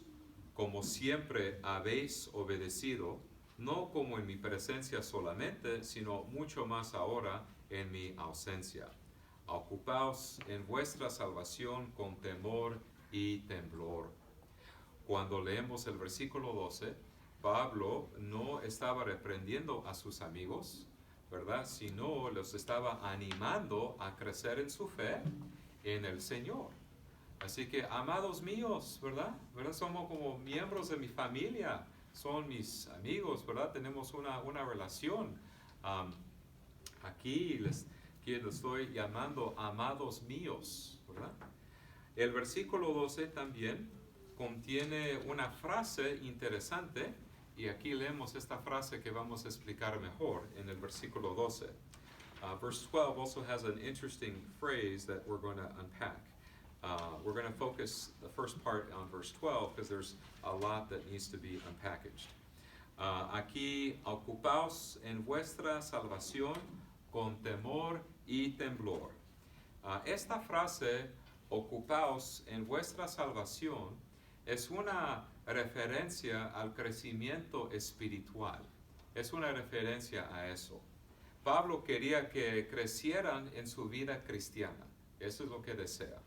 como siempre habéis obedecido, no como en mi presencia solamente, sino mucho más ahora en mi ausencia. Ocupaos en vuestra salvación con temor y temblor. Cuando leemos el versículo 12, Pablo no estaba reprendiendo a sus amigos, ¿verdad? Sino los estaba animando a crecer en su fe en el Señor. Así que, amados míos, ¿verdad? Somos como miembros de mi familia, son mis amigos, ¿verdad? Tenemos una relación. Aquí les estoy llamando amados míos, ¿verdad? El versículo 12 también contiene una frase interesante, y aquí leemos esta frase que vamos a explicar mejor en el versículo 12. Verse 12 also has an interesting phrase that we're going to unpack. We're going to focus the first part on verse 12 because there's a lot that needs to be unpackaged. Aquí, ocupaos en vuestra salvación con temor y temblor. Esta frase, ocupaos en vuestra salvación, es una referencia al crecimiento espiritual. Es una referencia a eso. Pablo quería que crecieran en su vida cristiana. Eso es lo que desea.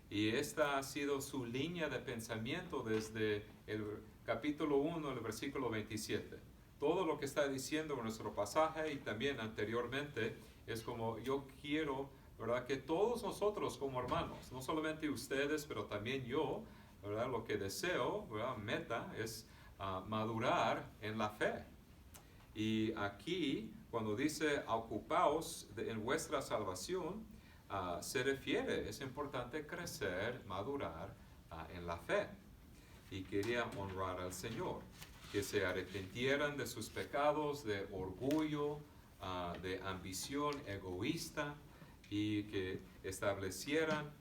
Y esta ha sido su línea de pensamiento desde el capítulo 1, el versículo 27. Todo lo que está diciendo en nuestro pasaje y también anteriormente es como yo quiero, ¿verdad? Que todos nosotros como hermanos, no solamente ustedes, pero también yo, ¿verdad? Lo que deseo, ¿verdad? Meta es madurar en la fe. Y aquí, cuando dice ocupaos en vuestra salvación, se refiere, es importante crecer, madurar en la fe. Y quería honrar al Señor, que se arrepintieran de sus pecados, de orgullo, de ambición egoísta, y que establecieran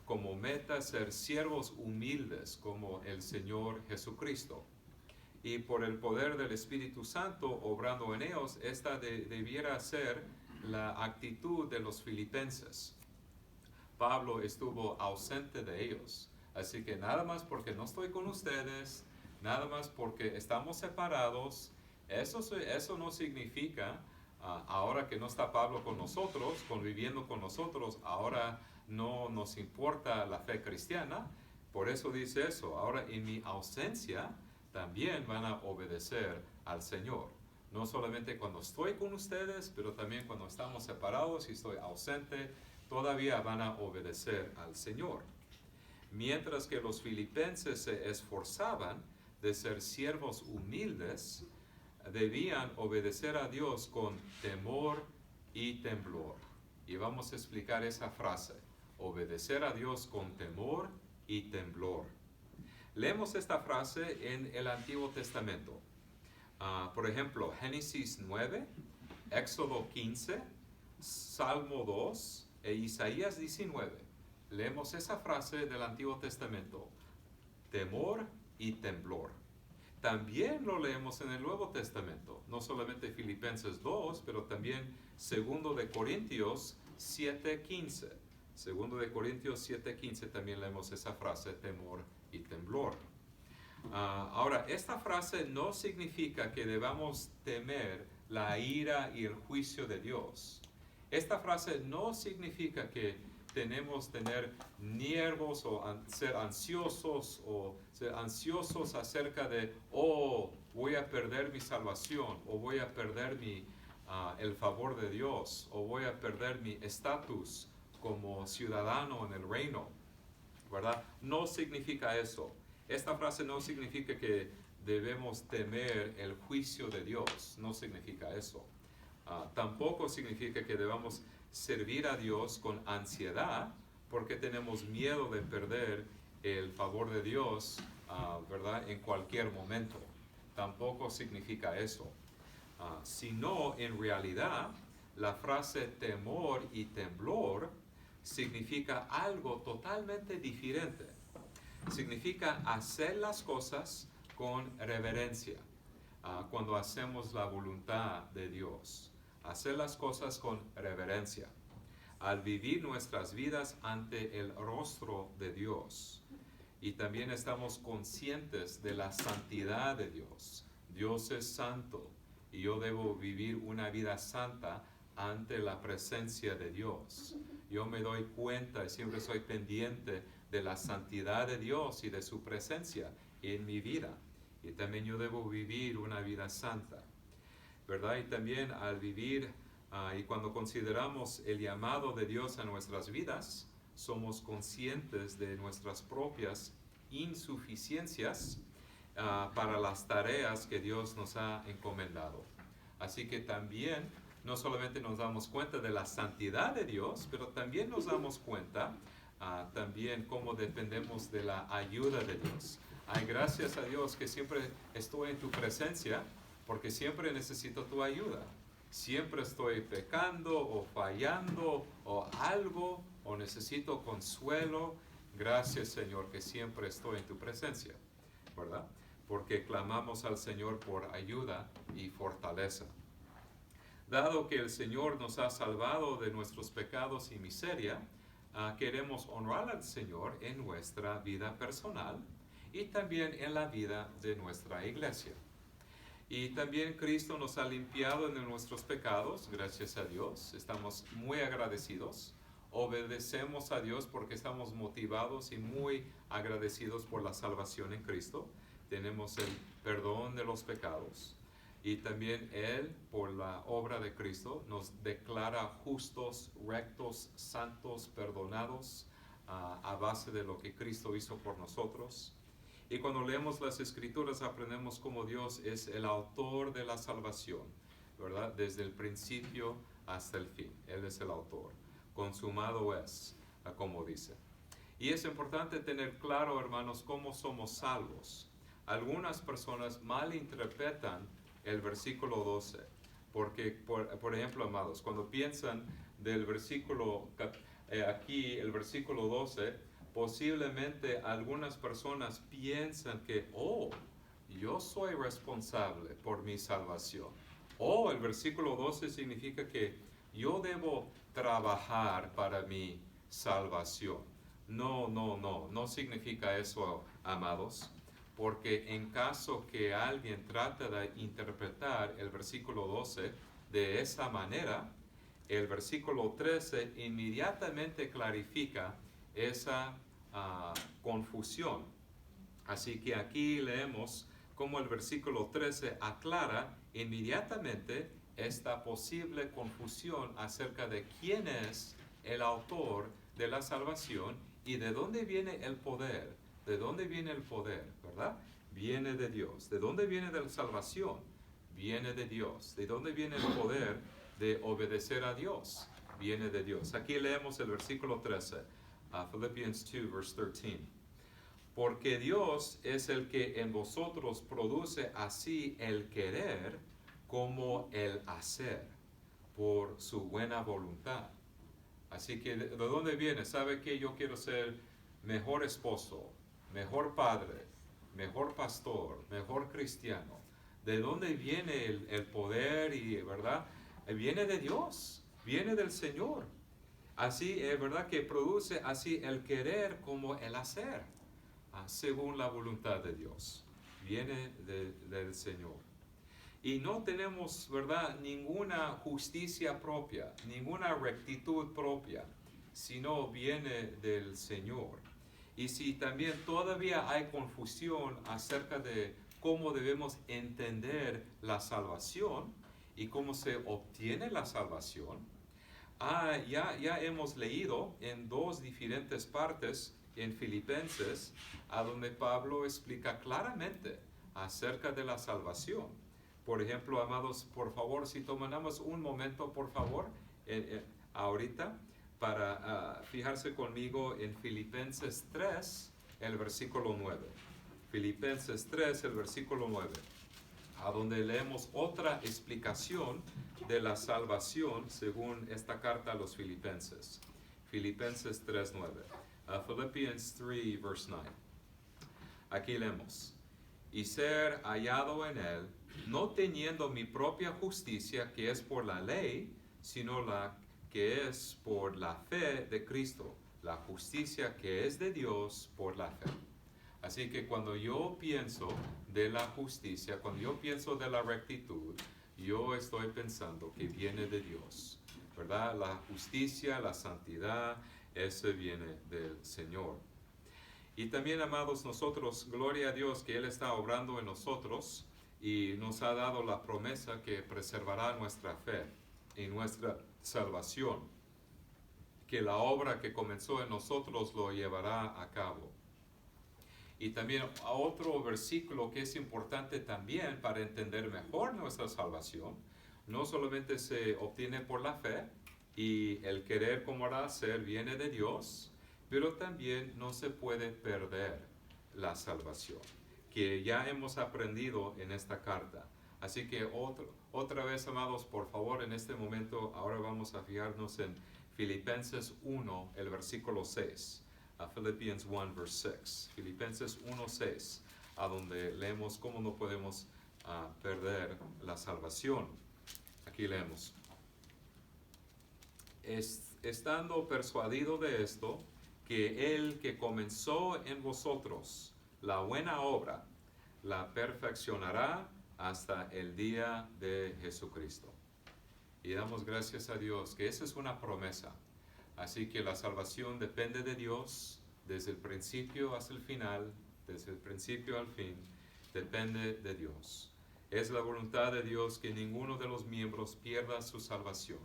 como meta ser siervos humildes como el Señor Jesucristo. Y por el poder del Espíritu Santo obrando en ellos, esta debiera ser la actitud de los filipenses. Pablo estuvo ausente de ellos, así que nada más porque no estoy con ustedes, nada más porque estamos separados, eso no significa, ahora que no está Pablo con nosotros, conviviendo con nosotros, ahora no nos importa la fe cristiana. Por eso dice eso, ahora en mi ausencia también van a obedecer al Señor. No solamente cuando estoy con ustedes, pero también cuando estamos separados y estoy ausente, todavía van a obedecer al Señor. Mientras que los filipenses se esforzaban de ser siervos humildes, debían obedecer a Dios con temor y temblor. Y vamos a explicar esa frase, obedecer a Dios con temor y temblor. Leemos esta frase en el Antiguo Testamento. Por ejemplo, Génesis 9, Éxodo 15, Salmo 2 e Isaías 19. Leemos esa frase del Antiguo Testamento, temor y temblor. También lo leemos en el Nuevo Testamento, no solamente Filipenses 2, pero también 2 de Corintios 7:15. 2 de Corintios 7:15 también leemos esa frase, temor y temblor. Ahora, esta frase no significa que debamos temer la ira y el juicio de Dios. Esta frase no significa que tenemos tener nervios o ser ansiosos acerca de, voy a perder mi salvación, o voy a perder el favor de Dios, o voy a perder mi estatus como ciudadano en el reino, ¿verdad? No significa eso. Esta frase no significa que debemos temer el juicio de Dios, no significa eso. Tampoco significa que debamos servir a Dios con ansiedad porque tenemos miedo de perder el favor de Dios, ¿verdad? En cualquier momento. Tampoco significa eso. Sino, en realidad, la frase temor y temblor significa algo totalmente diferente. Significa hacer las cosas con reverencia, cuando hacemos la voluntad de Dios. Hacer las cosas con reverencia, al vivir nuestras vidas ante el rostro de Dios. Y también estamos conscientes de la santidad de Dios. Dios es santo y yo debo vivir una vida santa ante la presencia de Dios. Yo me doy cuenta y siempre soy pendiente de la santidad de Dios y de su presencia en mi vida. Y también yo debo vivir una vida santa, ¿verdad? Y también al vivir, y cuando consideramos el llamado de Dios a nuestras vidas, somos conscientes de nuestras propias insuficiencias para las tareas que Dios nos ha encomendado. Así que también no solamente nos damos cuenta de la santidad de Dios, pero también nos damos cuenta también cómo dependemos de la ayuda de Dios. Ay, gracias a Dios que siempre estoy en tu presencia, porque siempre necesito tu ayuda. Siempre estoy pecando o fallando o algo, o necesito consuelo. Gracias, Señor, que siempre estoy en tu presencia, ¿verdad? Porque clamamos al Señor por ayuda y fortaleza. Dado que el Señor nos ha salvado de nuestros pecados y miseria, queremos honrar al Señor en nuestra vida personal y también en la vida de nuestra iglesia. Y también Cristo nos ha limpiado de nuestros pecados, gracias a Dios. Estamos muy agradecidos. Obedecemos a Dios porque estamos motivados y muy agradecidos por la salvación en Cristo. Tenemos el perdón de los pecados. Y también Él, por la obra de Cristo, nos declara justos, rectos, santos, perdonados, a base de lo que Cristo hizo por nosotros. Y cuando leemos las Escrituras aprendemos cómo Dios es el autor de la salvación, ¿verdad? Desde el principio hasta el fin. Él es el autor. Consumado es, como dice. Y es importante tener claro, hermanos, cómo somos salvos. Algunas personas malinterpretan el versículo 12, porque, por ejemplo, amados, cuando piensan del versículo, aquí el versículo 12, posiblemente algunas personas piensan que, yo soy responsable por mi salvación. El versículo 12 significa que yo debo trabajar para mi salvación. No significa eso, amados. Porque en caso que alguien trate de interpretar el versículo 12 de esa manera, el versículo 13 inmediatamente clarifica esa confusión. Así que aquí leemos cómo el versículo 13 aclara inmediatamente esta posible confusión acerca de quién es el autor de la salvación y de dónde viene el poder. ¿De dónde viene el poder, verdad? Viene de Dios. ¿De dónde viene la salvación? Viene de Dios. ¿De dónde viene el poder de obedecer a Dios? Viene de Dios. Aquí leemos el versículo 13, Philippians 2, verse 13. Porque Dios es el que en vosotros produce así el querer como el hacer, por su buena voluntad. Así que, ¿de dónde viene? ¿Sabe que yo quiero ser mejor esposo, mejor padre, mejor pastor, mejor cristiano? ¿De dónde viene el poder y, verdad? Viene de Dios, viene del Señor. Así, verdad, que produce así el querer como el hacer, según la voluntad de Dios. Viene del Señor. Y no tenemos, verdad, ninguna justicia propia, ninguna rectitud propia, sino viene del Señor. Y si también todavía hay confusión acerca de cómo debemos entender la salvación y cómo se obtiene la salvación, Ya hemos leído en dos diferentes partes en Filipenses, a donde Pablo explica claramente acerca de la salvación. Por ejemplo, amados, por favor, si tomamos un momento, por favor, ahorita, para fijarse conmigo en Filipenses 3, el versículo 9. Filipenses 3, el versículo 9, a donde leemos otra explicación de la salvación según esta carta a los Filipenses. Filipenses 3:9. Philippians 3, verse 9. Aquí leemos: y ser hallado en él, no teniendo mi propia justicia que es por la ley, sino la que es por la fe de Cristo, la justicia que es de Dios por la fe. Así que cuando yo pienso de la justicia, cuando yo pienso de la rectitud, yo estoy pensando que viene de Dios, ¿verdad? La justicia, la santidad, eso viene del Señor. Y también, amados, nosotros, gloria a Dios que Él está obrando en nosotros y nos ha dado la promesa que preservará nuestra fe y nuestra salvación, que la obra que comenzó en nosotros lo llevará a cabo. Y también a otro versículo que es importante también para entender mejor nuestra salvación, no solamente se obtiene por la fe y el querer como hacer viene de Dios, pero también no se puede perder la salvación, que ya hemos aprendido en esta carta. Así que otra vez, amados, por favor, en este momento, ahora vamos a fijarnos en Filipenses 1, el versículo 6. Philippians 1, verse 6. Filipenses 1, 6, a donde leemos cómo no podemos perder la salvación. Aquí leemos: estando persuadido de esto, que el que comenzó en vosotros la buena obra, la perfeccionará hasta el día de Jesucristo. Y damos gracias a Dios que esa es una promesa. Así que la salvación depende de Dios desde el principio hasta el final, desde el principio al fin, depende de Dios. Es la voluntad de Dios que ninguno de los miembros pierda su salvación.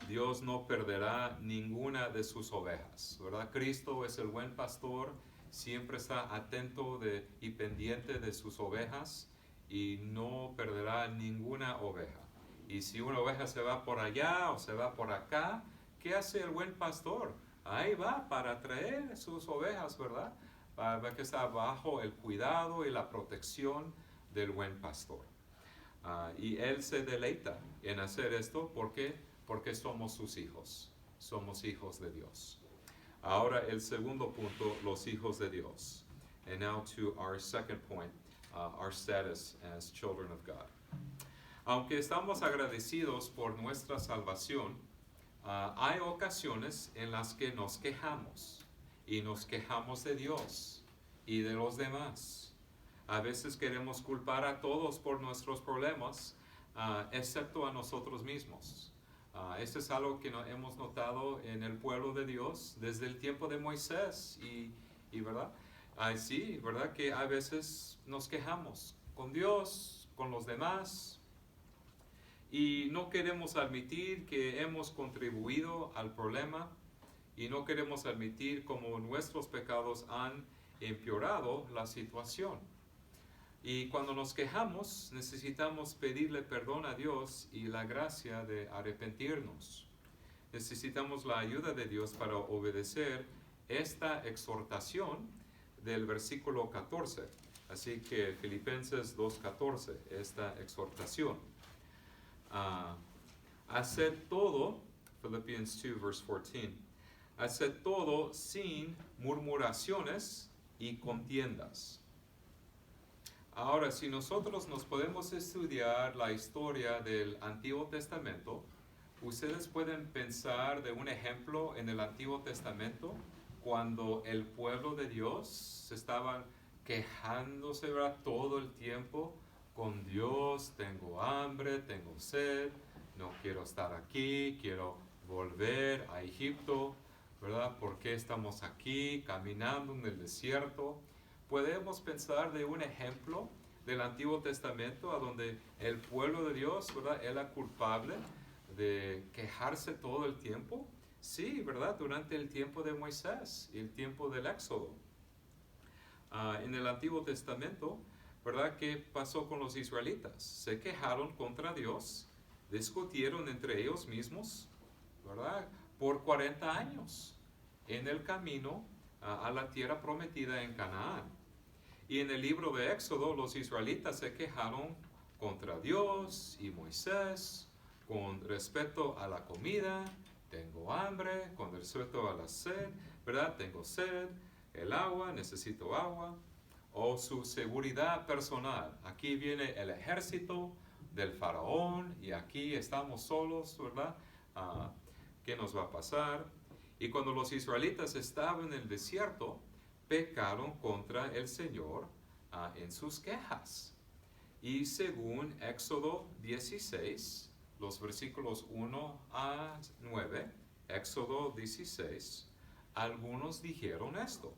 Dios no perderá ninguna de sus ovejas, ¿verdad? Cristo es el buen pastor, siempre está atento y pendiente de sus ovejas y no perderá ninguna oveja. Y si una oveja se va por allá o se va por acá, ¿qué hace el buen pastor? Ahí va para traer sus ovejas, ¿verdad? Para que está bajo el cuidado y la protección del buen pastor. Y Él se deleita en hacer esto porque somos sus hijos. Somos hijos de Dios. Ahora el segundo punto, los hijos de Dios. And now to our second point, our status as children of God. Aunque estamos agradecidos por nuestra salvación, hay ocasiones en las que nos quejamos y nos quejamos de Dios y de los demás. A veces queremos culpar a todos por nuestros problemas, excepto a nosotros mismos. Esto es algo que hemos notado en el pueblo de Dios desde el tiempo de Moisés y ¿verdad? Sí, ¿verdad? Que a veces nos quejamos con Dios, con los demás, y no queremos admitir que hemos contribuido al problema y no queremos admitir cómo nuestros pecados han empeorado la situación. Y cuando nos quejamos, necesitamos pedirle perdón a Dios y la gracia de arrepentirnos. Necesitamos la ayuda de Dios para obedecer esta exhortación del versículo 14. Así que Filipenses 2:14, esta exhortación. Haced todo, Philippians 2, verse 14, haced todo sin murmuraciones y contiendas. Ahora, si nosotros nos podemos estudiar la historia del Antiguo Testamento, ustedes pueden pensar de un ejemplo en el Antiguo Testamento cuando el pueblo de Dios estaba quejándose, ¿verdad?, todo el tiempo con Dios: tengo hambre, tengo sed, no quiero estar aquí, quiero volver a Egipto, ¿verdad? ¿Por qué estamos aquí caminando en el desierto? Podemos pensar de un ejemplo del Antiguo Testamento a donde el pueblo de Dios, ¿verdad?, era culpable de quejarse todo el tiempo? Sí, ¿verdad? Durante el tiempo de Moisés y el tiempo del Éxodo. En el Antiguo Testamento, ¿verdad? ¿Qué pasó con los israelitas? Se quejaron contra Dios, discutieron entre ellos mismos, ¿verdad? Por 40 años en el camino a la tierra prometida en Canaán. Y en el libro de Éxodo, los israelitas se quejaron contra Dios y Moisés con respecto a la comida. Tengo hambre, con respecto a la sed, ¿verdad? Tengo sed, el agua, necesito agua. O su seguridad personal. Aquí viene el ejército del faraón y aquí estamos solos, ¿verdad? ¿Qué nos va a pasar? Y cuando los israelitas estaban en el desierto, pecaron contra el Señor en sus quejas. Y según Éxodo 16, los versículos 1 a 9, Éxodo 16, algunos dijeron esto,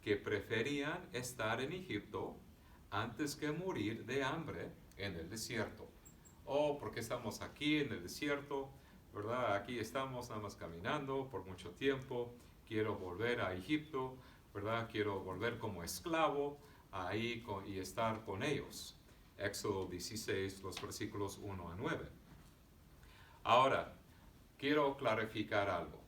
que preferían estar en Egipto antes que morir de hambre en el desierto. Oh, porque estamos aquí en el desierto, ¿verdad? Aquí estamos nada más caminando por mucho tiempo, quiero volver a Egipto, ¿verdad? Quiero volver como esclavo ahí y estar con ellos. Éxodo 16, los versículos 1 a 9. Ahora, quiero clarificar algo.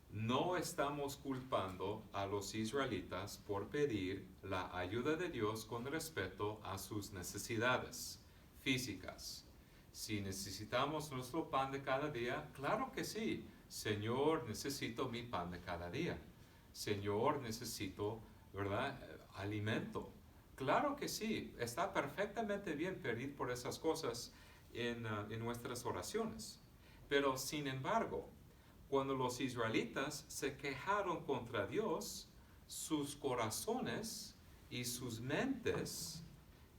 No estamos culpando a los israelitas por pedir la ayuda de Dios con respecto a sus necesidades físicas. Si necesitamos nuestro pan de cada día, claro que sí. Señor, necesito mi pan de cada día. Señor, necesito, ¿verdad? Alimento. Claro que sí. Está perfectamente bien pedir por esas cosas en nuestras oraciones. Pero, sin embargo, cuando los israelitas se quejaron contra Dios, sus corazones y sus mentes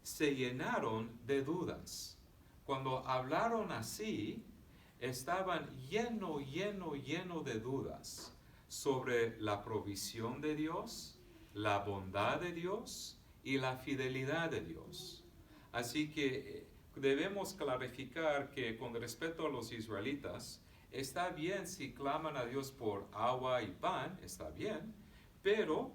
se llenaron de dudas. Cuando hablaron así, estaban lleno de dudas sobre la provisión de Dios, la bondad de Dios y la fidelidad de Dios. Así que debemos clarificar que con respecto a los israelitas, está bien si claman a Dios por agua y pan, está bien, pero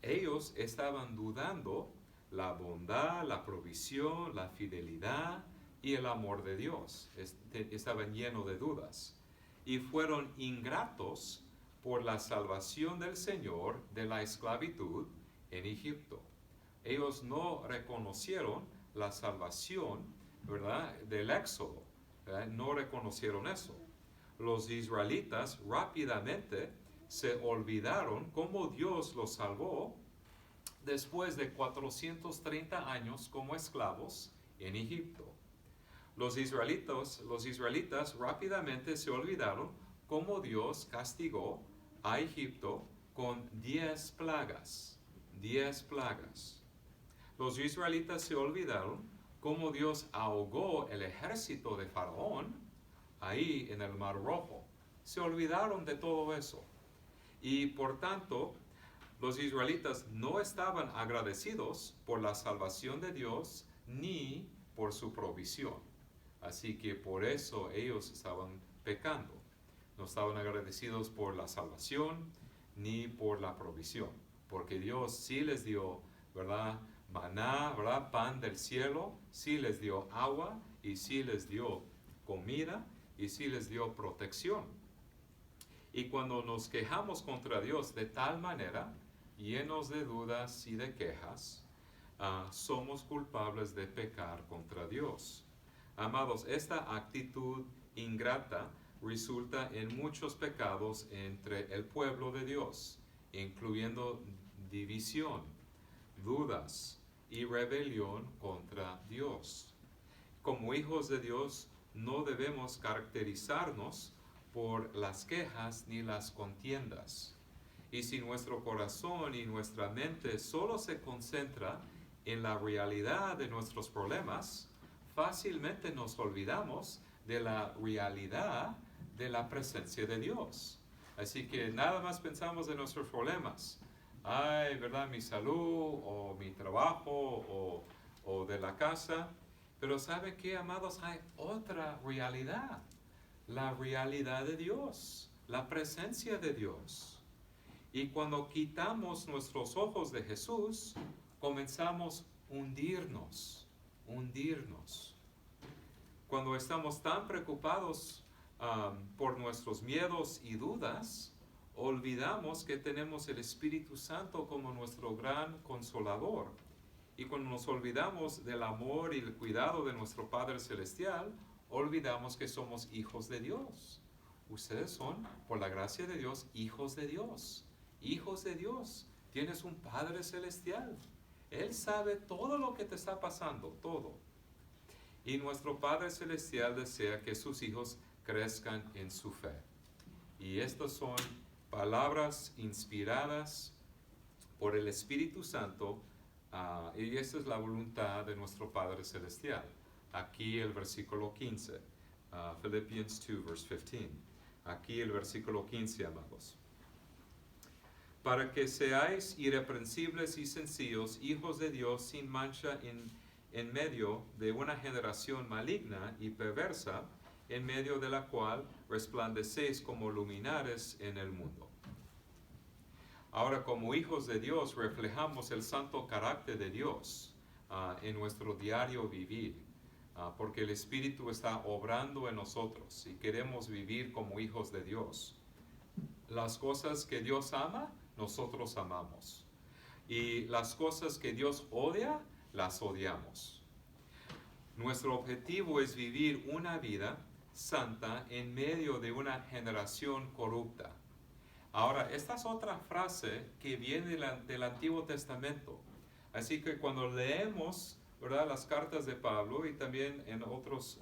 ellos estaban dudando la bondad, la provisión, la fidelidad y el amor de Dios. Estaban llenos de dudas. Y fueron ingratos por la salvación del Señor de la esclavitud en Egipto. Ellos no reconocieron la salvación, ¿verdad?, del Éxodo, ¿verdad? No reconocieron eso. Los israelitas rápidamente se olvidaron cómo Dios los salvó después de 430 años como esclavos en Egipto. Los israelitas rápidamente se olvidaron cómo Dios castigó a Egipto con 10 plagas. 10 plagas. Los israelitas se olvidaron cómo Dios ahogó el ejército de Faraón ahí en el Mar Rojo. Se olvidaron de todo eso. Y por tanto, los israelitas no estaban agradecidos por la salvación de Dios ni por su provisión. Así que por eso ellos estaban pecando. No estaban agradecidos por la salvación ni por la provisión. Porque Dios sí les dio, ¿verdad?, maná, ¿verdad?, pan del cielo, sí les dio agua y sí les dio comida y sí les dio protección. Y cuando nos quejamos contra Dios de tal manera, llenos de dudas y de quejas, somos culpables de pecar contra Dios. Amados, esta actitud ingrata resulta en muchos pecados entre el pueblo de Dios, incluyendo división, dudas y rebelión contra Dios. Como hijos de Dios, no debemos caracterizarnos por las quejas ni las contiendas. Y si nuestro corazón y nuestra mente solo se concentra en la realidad de nuestros problemas, fácilmente nos olvidamos de la realidad de la presencia de Dios. Así que nada más pensamos en nuestros problemas. Ay, ¿verdad?, mi salud o mi trabajo o de la casa. Pero ¿saben qué, amados? Hay otra realidad. la realidad de Dios, la presencia de Dios. Y cuando quitamos nuestros ojos de Jesús, comenzamos a hundirnos. Cuando estamos tan preocupados por nuestros miedos y dudas, olvidamos que tenemos el Espíritu Santo como nuestro gran consolador. Y cuando nos olvidamos del amor y el cuidado de nuestro Padre Celestial, olvidamos que somos hijos de Dios. Ustedes son, por la gracia de Dios, hijos de Dios. Hijos de Dios. Tienes un Padre Celestial. Él sabe todo lo que te está pasando, todo. Y nuestro Padre Celestial desea que sus hijos crezcan en su fe. Y estas son palabras inspiradas por el Espíritu Santo, y esa es la voluntad de nuestro Padre Celestial. Aquí el versículo 15, Philippians 2, verse 15. Aquí el versículo 15, amados. Para que seáis irreprensibles y sencillos, hijos de Dios sin mancha en medio de una generación maligna y perversa, en medio de la cual resplandecéis como luminares en el mundo. Ahora, como hijos de Dios, reflejamos el santo carácter de Dios en nuestro diario vivir, porque el Espíritu está obrando en nosotros y queremos vivir como hijos de Dios. Las cosas que Dios ama, nosotros amamos. Y las cosas que Dios odia, las odiamos. Nuestro objetivo es vivir una vida santa en medio de una generación corrupta. Ahora, esta es otra frase que viene del Antiguo Testamento. Así que cuando leemos, ¿verdad?, las cartas de Pablo y también en otras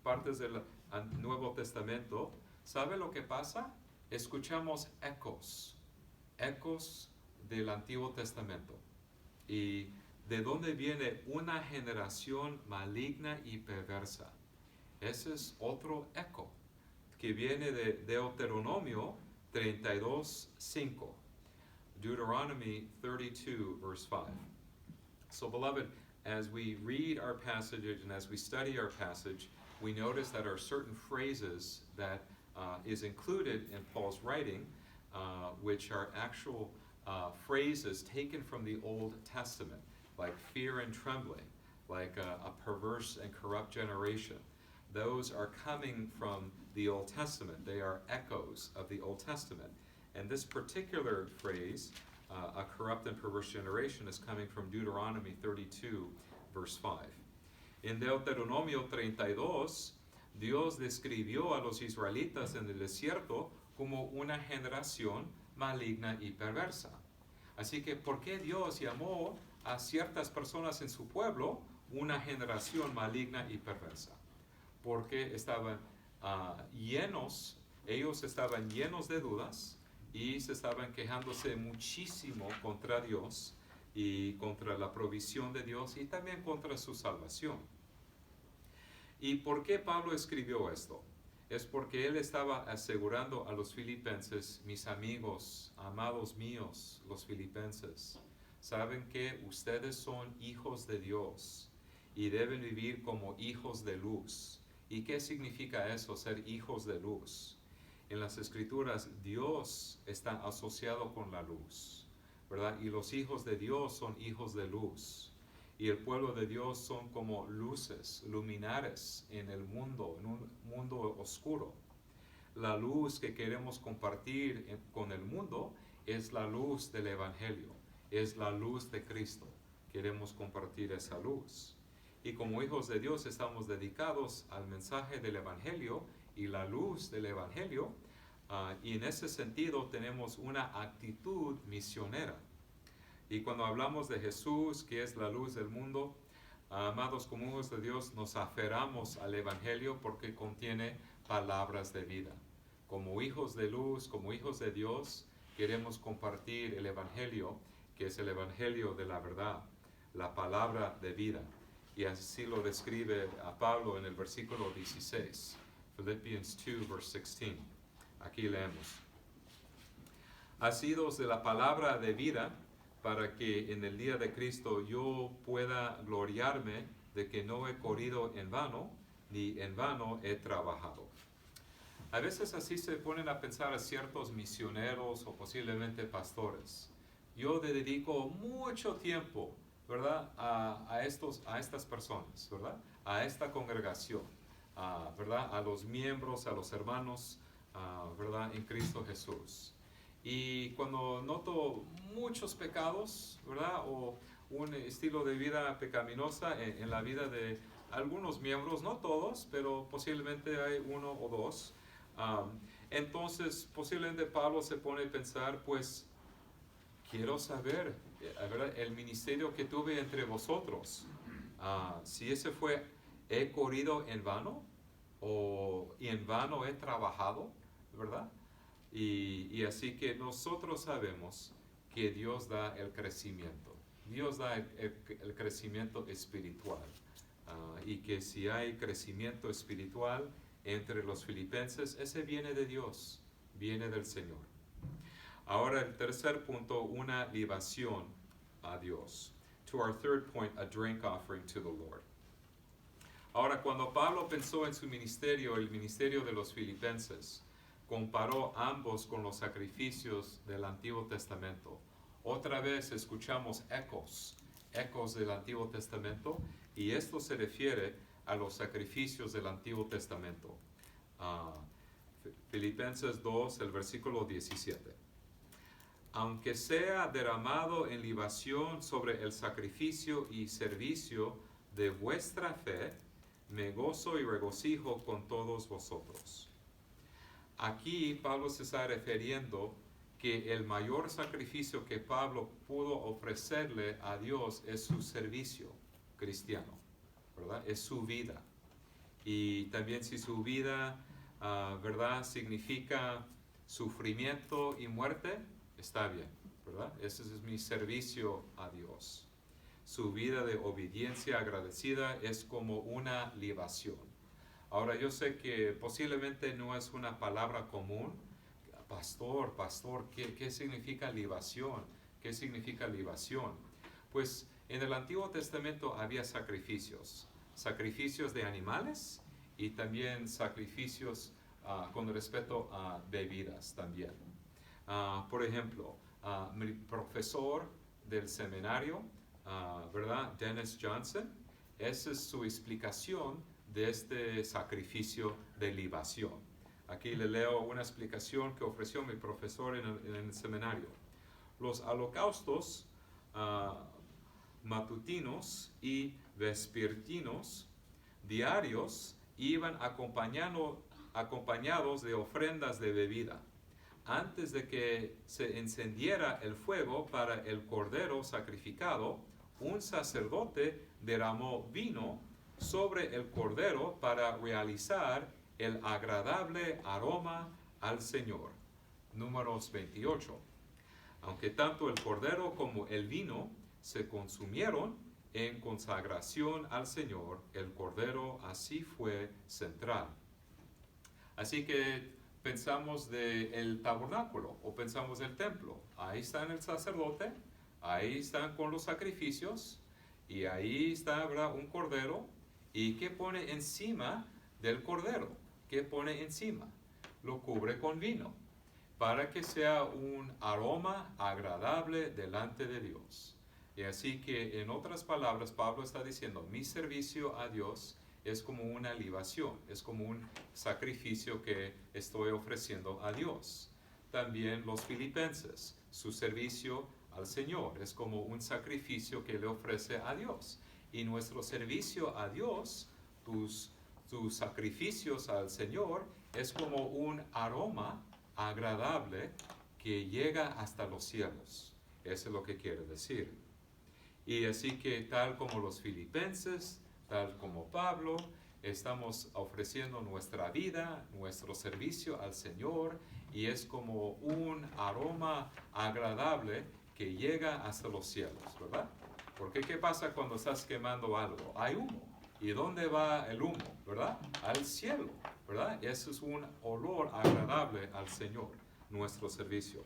partes del Nuevo Testamento, ¿sabe lo que pasa? Escuchamos ecos del Antiguo Testamento. ¿Y de dónde viene una generación maligna y perversa? Ese es otro eco que viene de Deuteronomio 32:5. Deuteronomy 32, verse 5. So, beloved, as we read our passage and as we study our passage, we notice that there are certain phrases that is included in Paul's writing, which are actual phrases taken from the Old Testament, like fear and trembling, like a perverse and corrupt generation. Those are coming from the Old Testament. They are echoes of the Old Testament. And this particular phrase, a corrupt and perverse generation, is coming from Deuteronomy 32, verse 5. En Deuteronomio 32, Dios describió a los israelitas en el desierto como una generación maligna y perversa. Así que, ¿por qué Dios llamó a ciertas personas en su pueblo una generación maligna y perversa? Porque estaban ellos estaban llenos de dudas y se estaban quejándose muchísimo contra Dios y contra la provisión de Dios y también contra su salvación. ¿Y por qué Pablo escribió esto? Es porque él estaba asegurando a los filipenses: mis amigos, amados míos, los filipenses, saben que ustedes son hijos de Dios y deben vivir como hijos de luz. ¿Y qué significa eso, ser hijos de luz? En las Escrituras, Dios está asociado con la luz, ¿verdad? Y los hijos de Dios son hijos de luz. Y el pueblo de Dios son como luces, luminares en el mundo, en un mundo oscuro. La luz que queremos compartir con el mundo es la luz del Evangelio, es la luz de Cristo. Queremos compartir esa luz. Y como hijos de Dios estamos dedicados al mensaje del Evangelio y la luz del Evangelio, y en ese sentido tenemos una actitud misionera. Y cuando hablamos de Jesús, que es la luz del mundo, amados, como hijos de Dios nos aferramos al Evangelio porque contiene palabras de vida. Como hijos de luz, como hijos de Dios, queremos compartir el Evangelio, que es el Evangelio de la verdad, la palabra de vida. Y así lo describe a Pablo en el versículo 16, Philippians 2, verse 16. Aquí leemos: asidos de la palabra de vida, para que en el día de Cristo yo pueda gloriarme de que no he corrido en vano, ni en vano he trabajado. A veces así se ponen a pensar a ciertos misioneros o posiblemente pastores. Yo le dedico mucho tiempo, ¿verdad? A estas personas, ¿verdad? A esta congregación, ¿verdad? A los miembros, a los hermanos, ¿verdad? En Cristo Jesús. Y cuando noto muchos pecados, ¿verdad? O un estilo de vida pecaminosa en la vida de algunos miembros, no todos, pero posiblemente hay uno o dos. Entonces, posiblemente Pablo se pone a pensar, pues, quiero saber, ¿verdad? El ministerio que tuve entre vosotros, si ese fue, he corrido en vano o en vano he trabajado, ¿verdad? Y así que nosotros sabemos que Dios da el crecimiento. Dios da el crecimiento espiritual. Y que si hay crecimiento espiritual entre los filipenses, ese viene de Dios, viene del Señor. Ahora el tercer punto, una libación a Dios. To our third point, a drink offering to the Lord. Ahora, cuando Pablo pensó en su ministerio, el ministerio de los filipenses, comparó ambos con los sacrificios del Antiguo Testamento. Otra vez escuchamos ecos del Antiguo Testamento, y esto se refiere a los sacrificios del Antiguo Testamento. Filipenses 2, el versículo 17. Aunque sea derramado en libación sobre el sacrificio y servicio de vuestra fe, me gozo y regocijo con todos vosotros. Aquí Pablo se está refiriendo que el mayor sacrificio que Pablo pudo ofrecerle a Dios es su servicio cristiano, ¿verdad? Es su vida. Y también si su vida, ¿verdad?, significa sufrimiento y muerte, está bien, ¿verdad? Ese es mi servicio a Dios. Su vida de obediencia agradecida es como una libación. Ahora yo sé que posiblemente no es una palabra común. Pastor, ¿qué significa libación? ¿Qué significa libación? Pues en el Antiguo Testamento había sacrificios de animales y también sacrificios con respecto a bebidas también. Por ejemplo, mi profesor del seminario, ¿verdad? Dennis Johnson, esa es su explicación de este sacrificio de libación. Aquí le leo una explicación que ofreció mi profesor en el seminario. Los holocaustos matutinos y vespertinos diarios iban acompañados de ofrendas de bebida. Antes de que se encendiera el fuego para el cordero sacrificado, un sacerdote derramó vino sobre el cordero para realizar el agradable aroma al Señor. Números 28. Aunque tanto el cordero como el vino se consumieron en consagración al Señor, el cordero así fue central. Así que pensamos del tabernáculo o pensamos del templo. Ahí está el sacerdote, ahí están con los sacrificios y ahí está, ¿verdad?, un cordero. ¿Y qué pone encima del cordero? ¿Qué pone encima? Lo cubre con vino para que sea un aroma agradable delante de Dios. Y así que en otras palabras Pablo está diciendo, mi servicio a Dios es como una libación, es como un sacrificio que estoy ofreciendo a Dios. También los filipenses, su servicio al Señor es como un sacrificio que le ofrece a Dios. Y nuestro servicio a Dios, tus sacrificios al Señor, es como un aroma agradable que llega hasta los cielos. Eso es lo que quiere decir. Y así que tal como los filipenses, tal como Pablo, estamos ofreciendo nuestra vida, nuestro servicio al Señor, y es como un aroma agradable que llega hasta los cielos, ¿verdad? Porque ¿qué pasa cuando estás quemando algo? Hay humo. ¿Y dónde va el humo? ¿Verdad? Al cielo, ¿verdad? Eso es un olor agradable al Señor, nuestro servicio.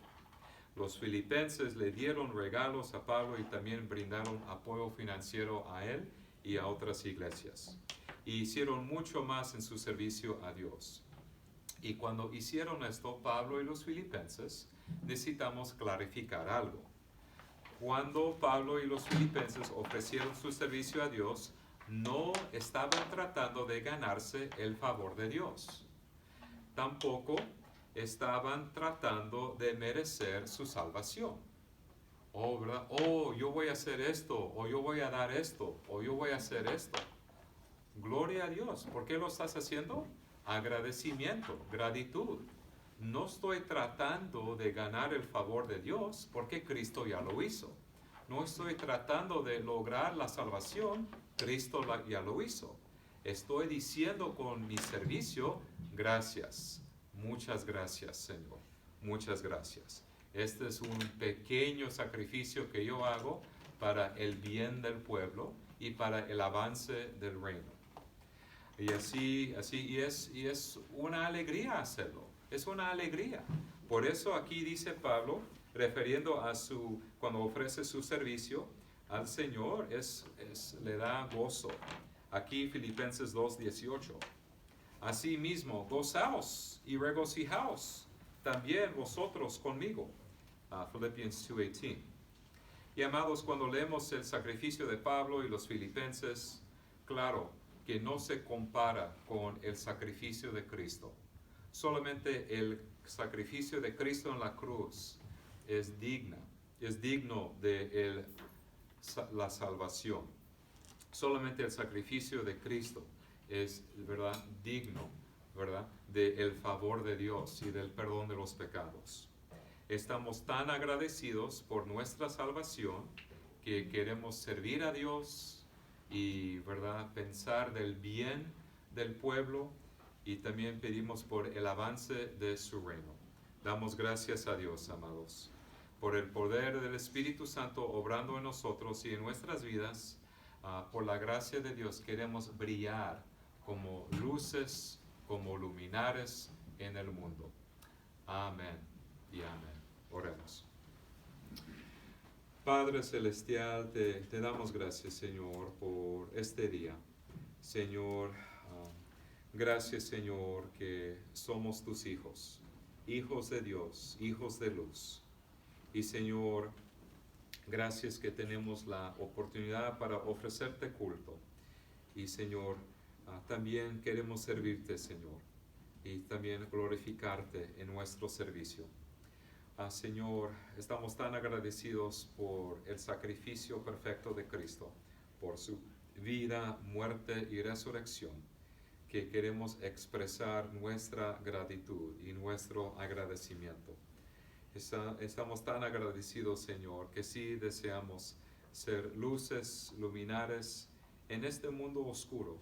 Los filipenses le dieron regalos a Pablo y también brindaron apoyo financiero a él y a otras iglesias. Y hicieron mucho más en su servicio a Dios. Y cuando hicieron esto, Pablo y los filipenses, necesitamos clarificar algo. Cuando Pablo y los filipenses ofrecieron su servicio a Dios, no estaban tratando de ganarse el favor de Dios. Tampoco estaban tratando de merecer su salvación. Oh, ¿verdad? Oh, yo voy a hacer esto, o yo voy a dar esto, o yo voy a hacer esto. Gloria a Dios. ¿Por qué lo estás haciendo? Agradecimiento, gratitud. No estoy tratando de ganar el favor de Dios porque Cristo ya lo hizo. No estoy tratando de lograr la salvación, Cristo ya lo hizo. Estoy diciendo con mi servicio, gracias. Muchas gracias, Señor. Muchas gracias. Este es un pequeño sacrificio que yo hago para el bien del pueblo y para el avance del reino. Y es una alegría hacerlo. Es una alegría. Por eso aquí dice Pablo, refiriendo a cuando ofrece su servicio al Señor, le da gozo. Aquí Filipenses 2:18. Asimismo, gozaos y regocijaos también vosotros conmigo. Philippians 2:18. Y amados, cuando leemos el sacrificio de Pablo y los filipenses, claro que no se compara con el sacrificio de Cristo. Solamente el sacrificio de Cristo en la cruz es digno de la salvación. Solamente el sacrificio de Cristo es, ¿verdad?, digno, ¿verdad?, del favor de Dios y del perdón de los pecados. Estamos tan agradecidos por nuestra salvación que queremos servir a Dios y, ¿verdad?, pensar del bien del pueblo, y también pedimos por el avance de su reino. Damos gracias a Dios, amados, por el poder del Espíritu Santo obrando en nosotros y en nuestras vidas. Por la gracia de Dios queremos brillar como luces, como luminares en el mundo. Amén y amén. Oremos. Padre Celestial, te damos gracias, Señor, por este día. Señor, gracias, Señor, que somos tus hijos, hijos de Dios, hijos de luz. Y, Señor, gracias que tenemos la oportunidad para ofrecerte culto. Y, Señor, también queremos servirte, Señor, y también glorificarte en nuestro servicio. Señor, estamos tan agradecidos por el sacrificio perfecto de Cristo, por su vida, muerte y resurrección, que queremos expresar nuestra gratitud y nuestro agradecimiento. Estamos tan agradecidos, Señor, que sí deseamos ser luces, luminares en este mundo oscuro,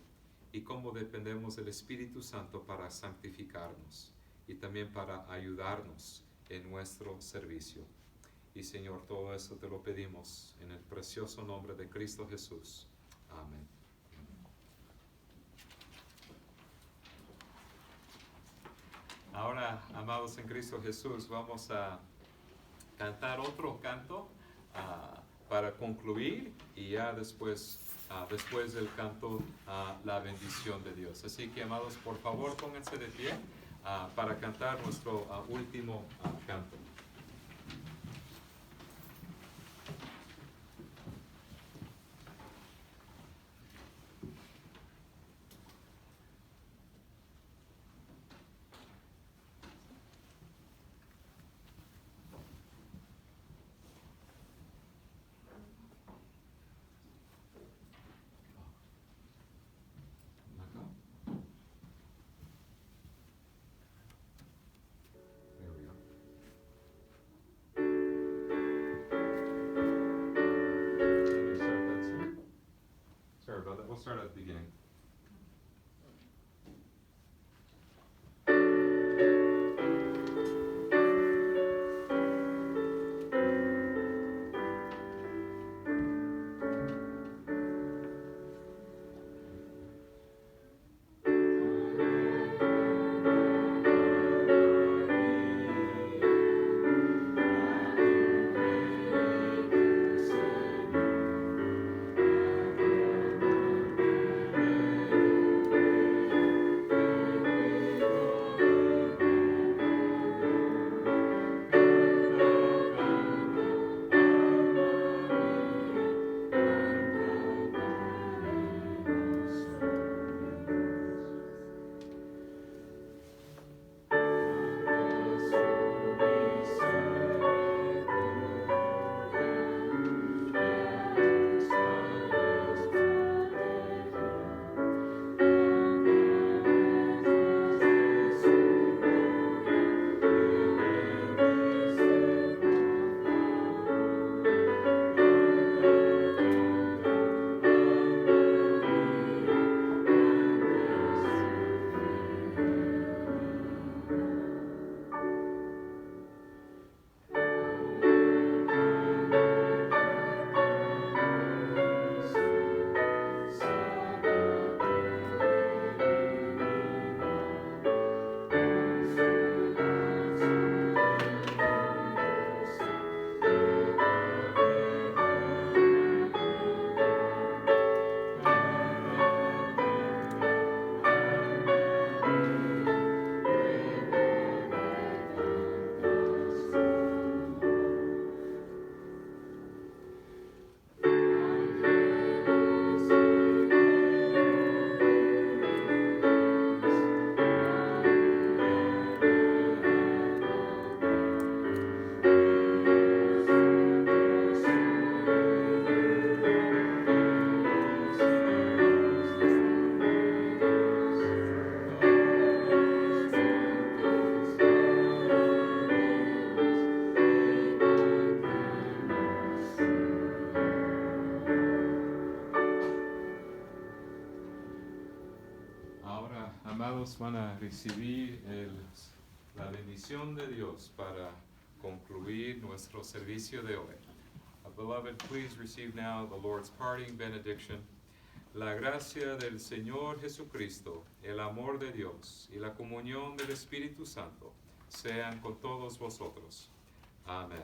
y cómo dependemos del Espíritu Santo para santificarnos y también para ayudarnos en nuestro servicio. Y, Señor, todo eso te lo pedimos en el precioso nombre de Cristo Jesús. Amén. Ahora, amados en Cristo Jesús, vamos a cantar otro canto para concluir, y ya después del canto, la bendición de Dios. Así que, amados, por favor, pónganse de pie para cantar nuestro último canto. We'll start at the beginning. hermanos van a recibir la bendición de Dios para concluir nuestro servicio de hoy. Beloved, please receive now the Lord's parting benediction. La gracia del Señor Jesucristo, el amor de Dios y la comunión del Espíritu Santo sean con todos vosotros. Amén.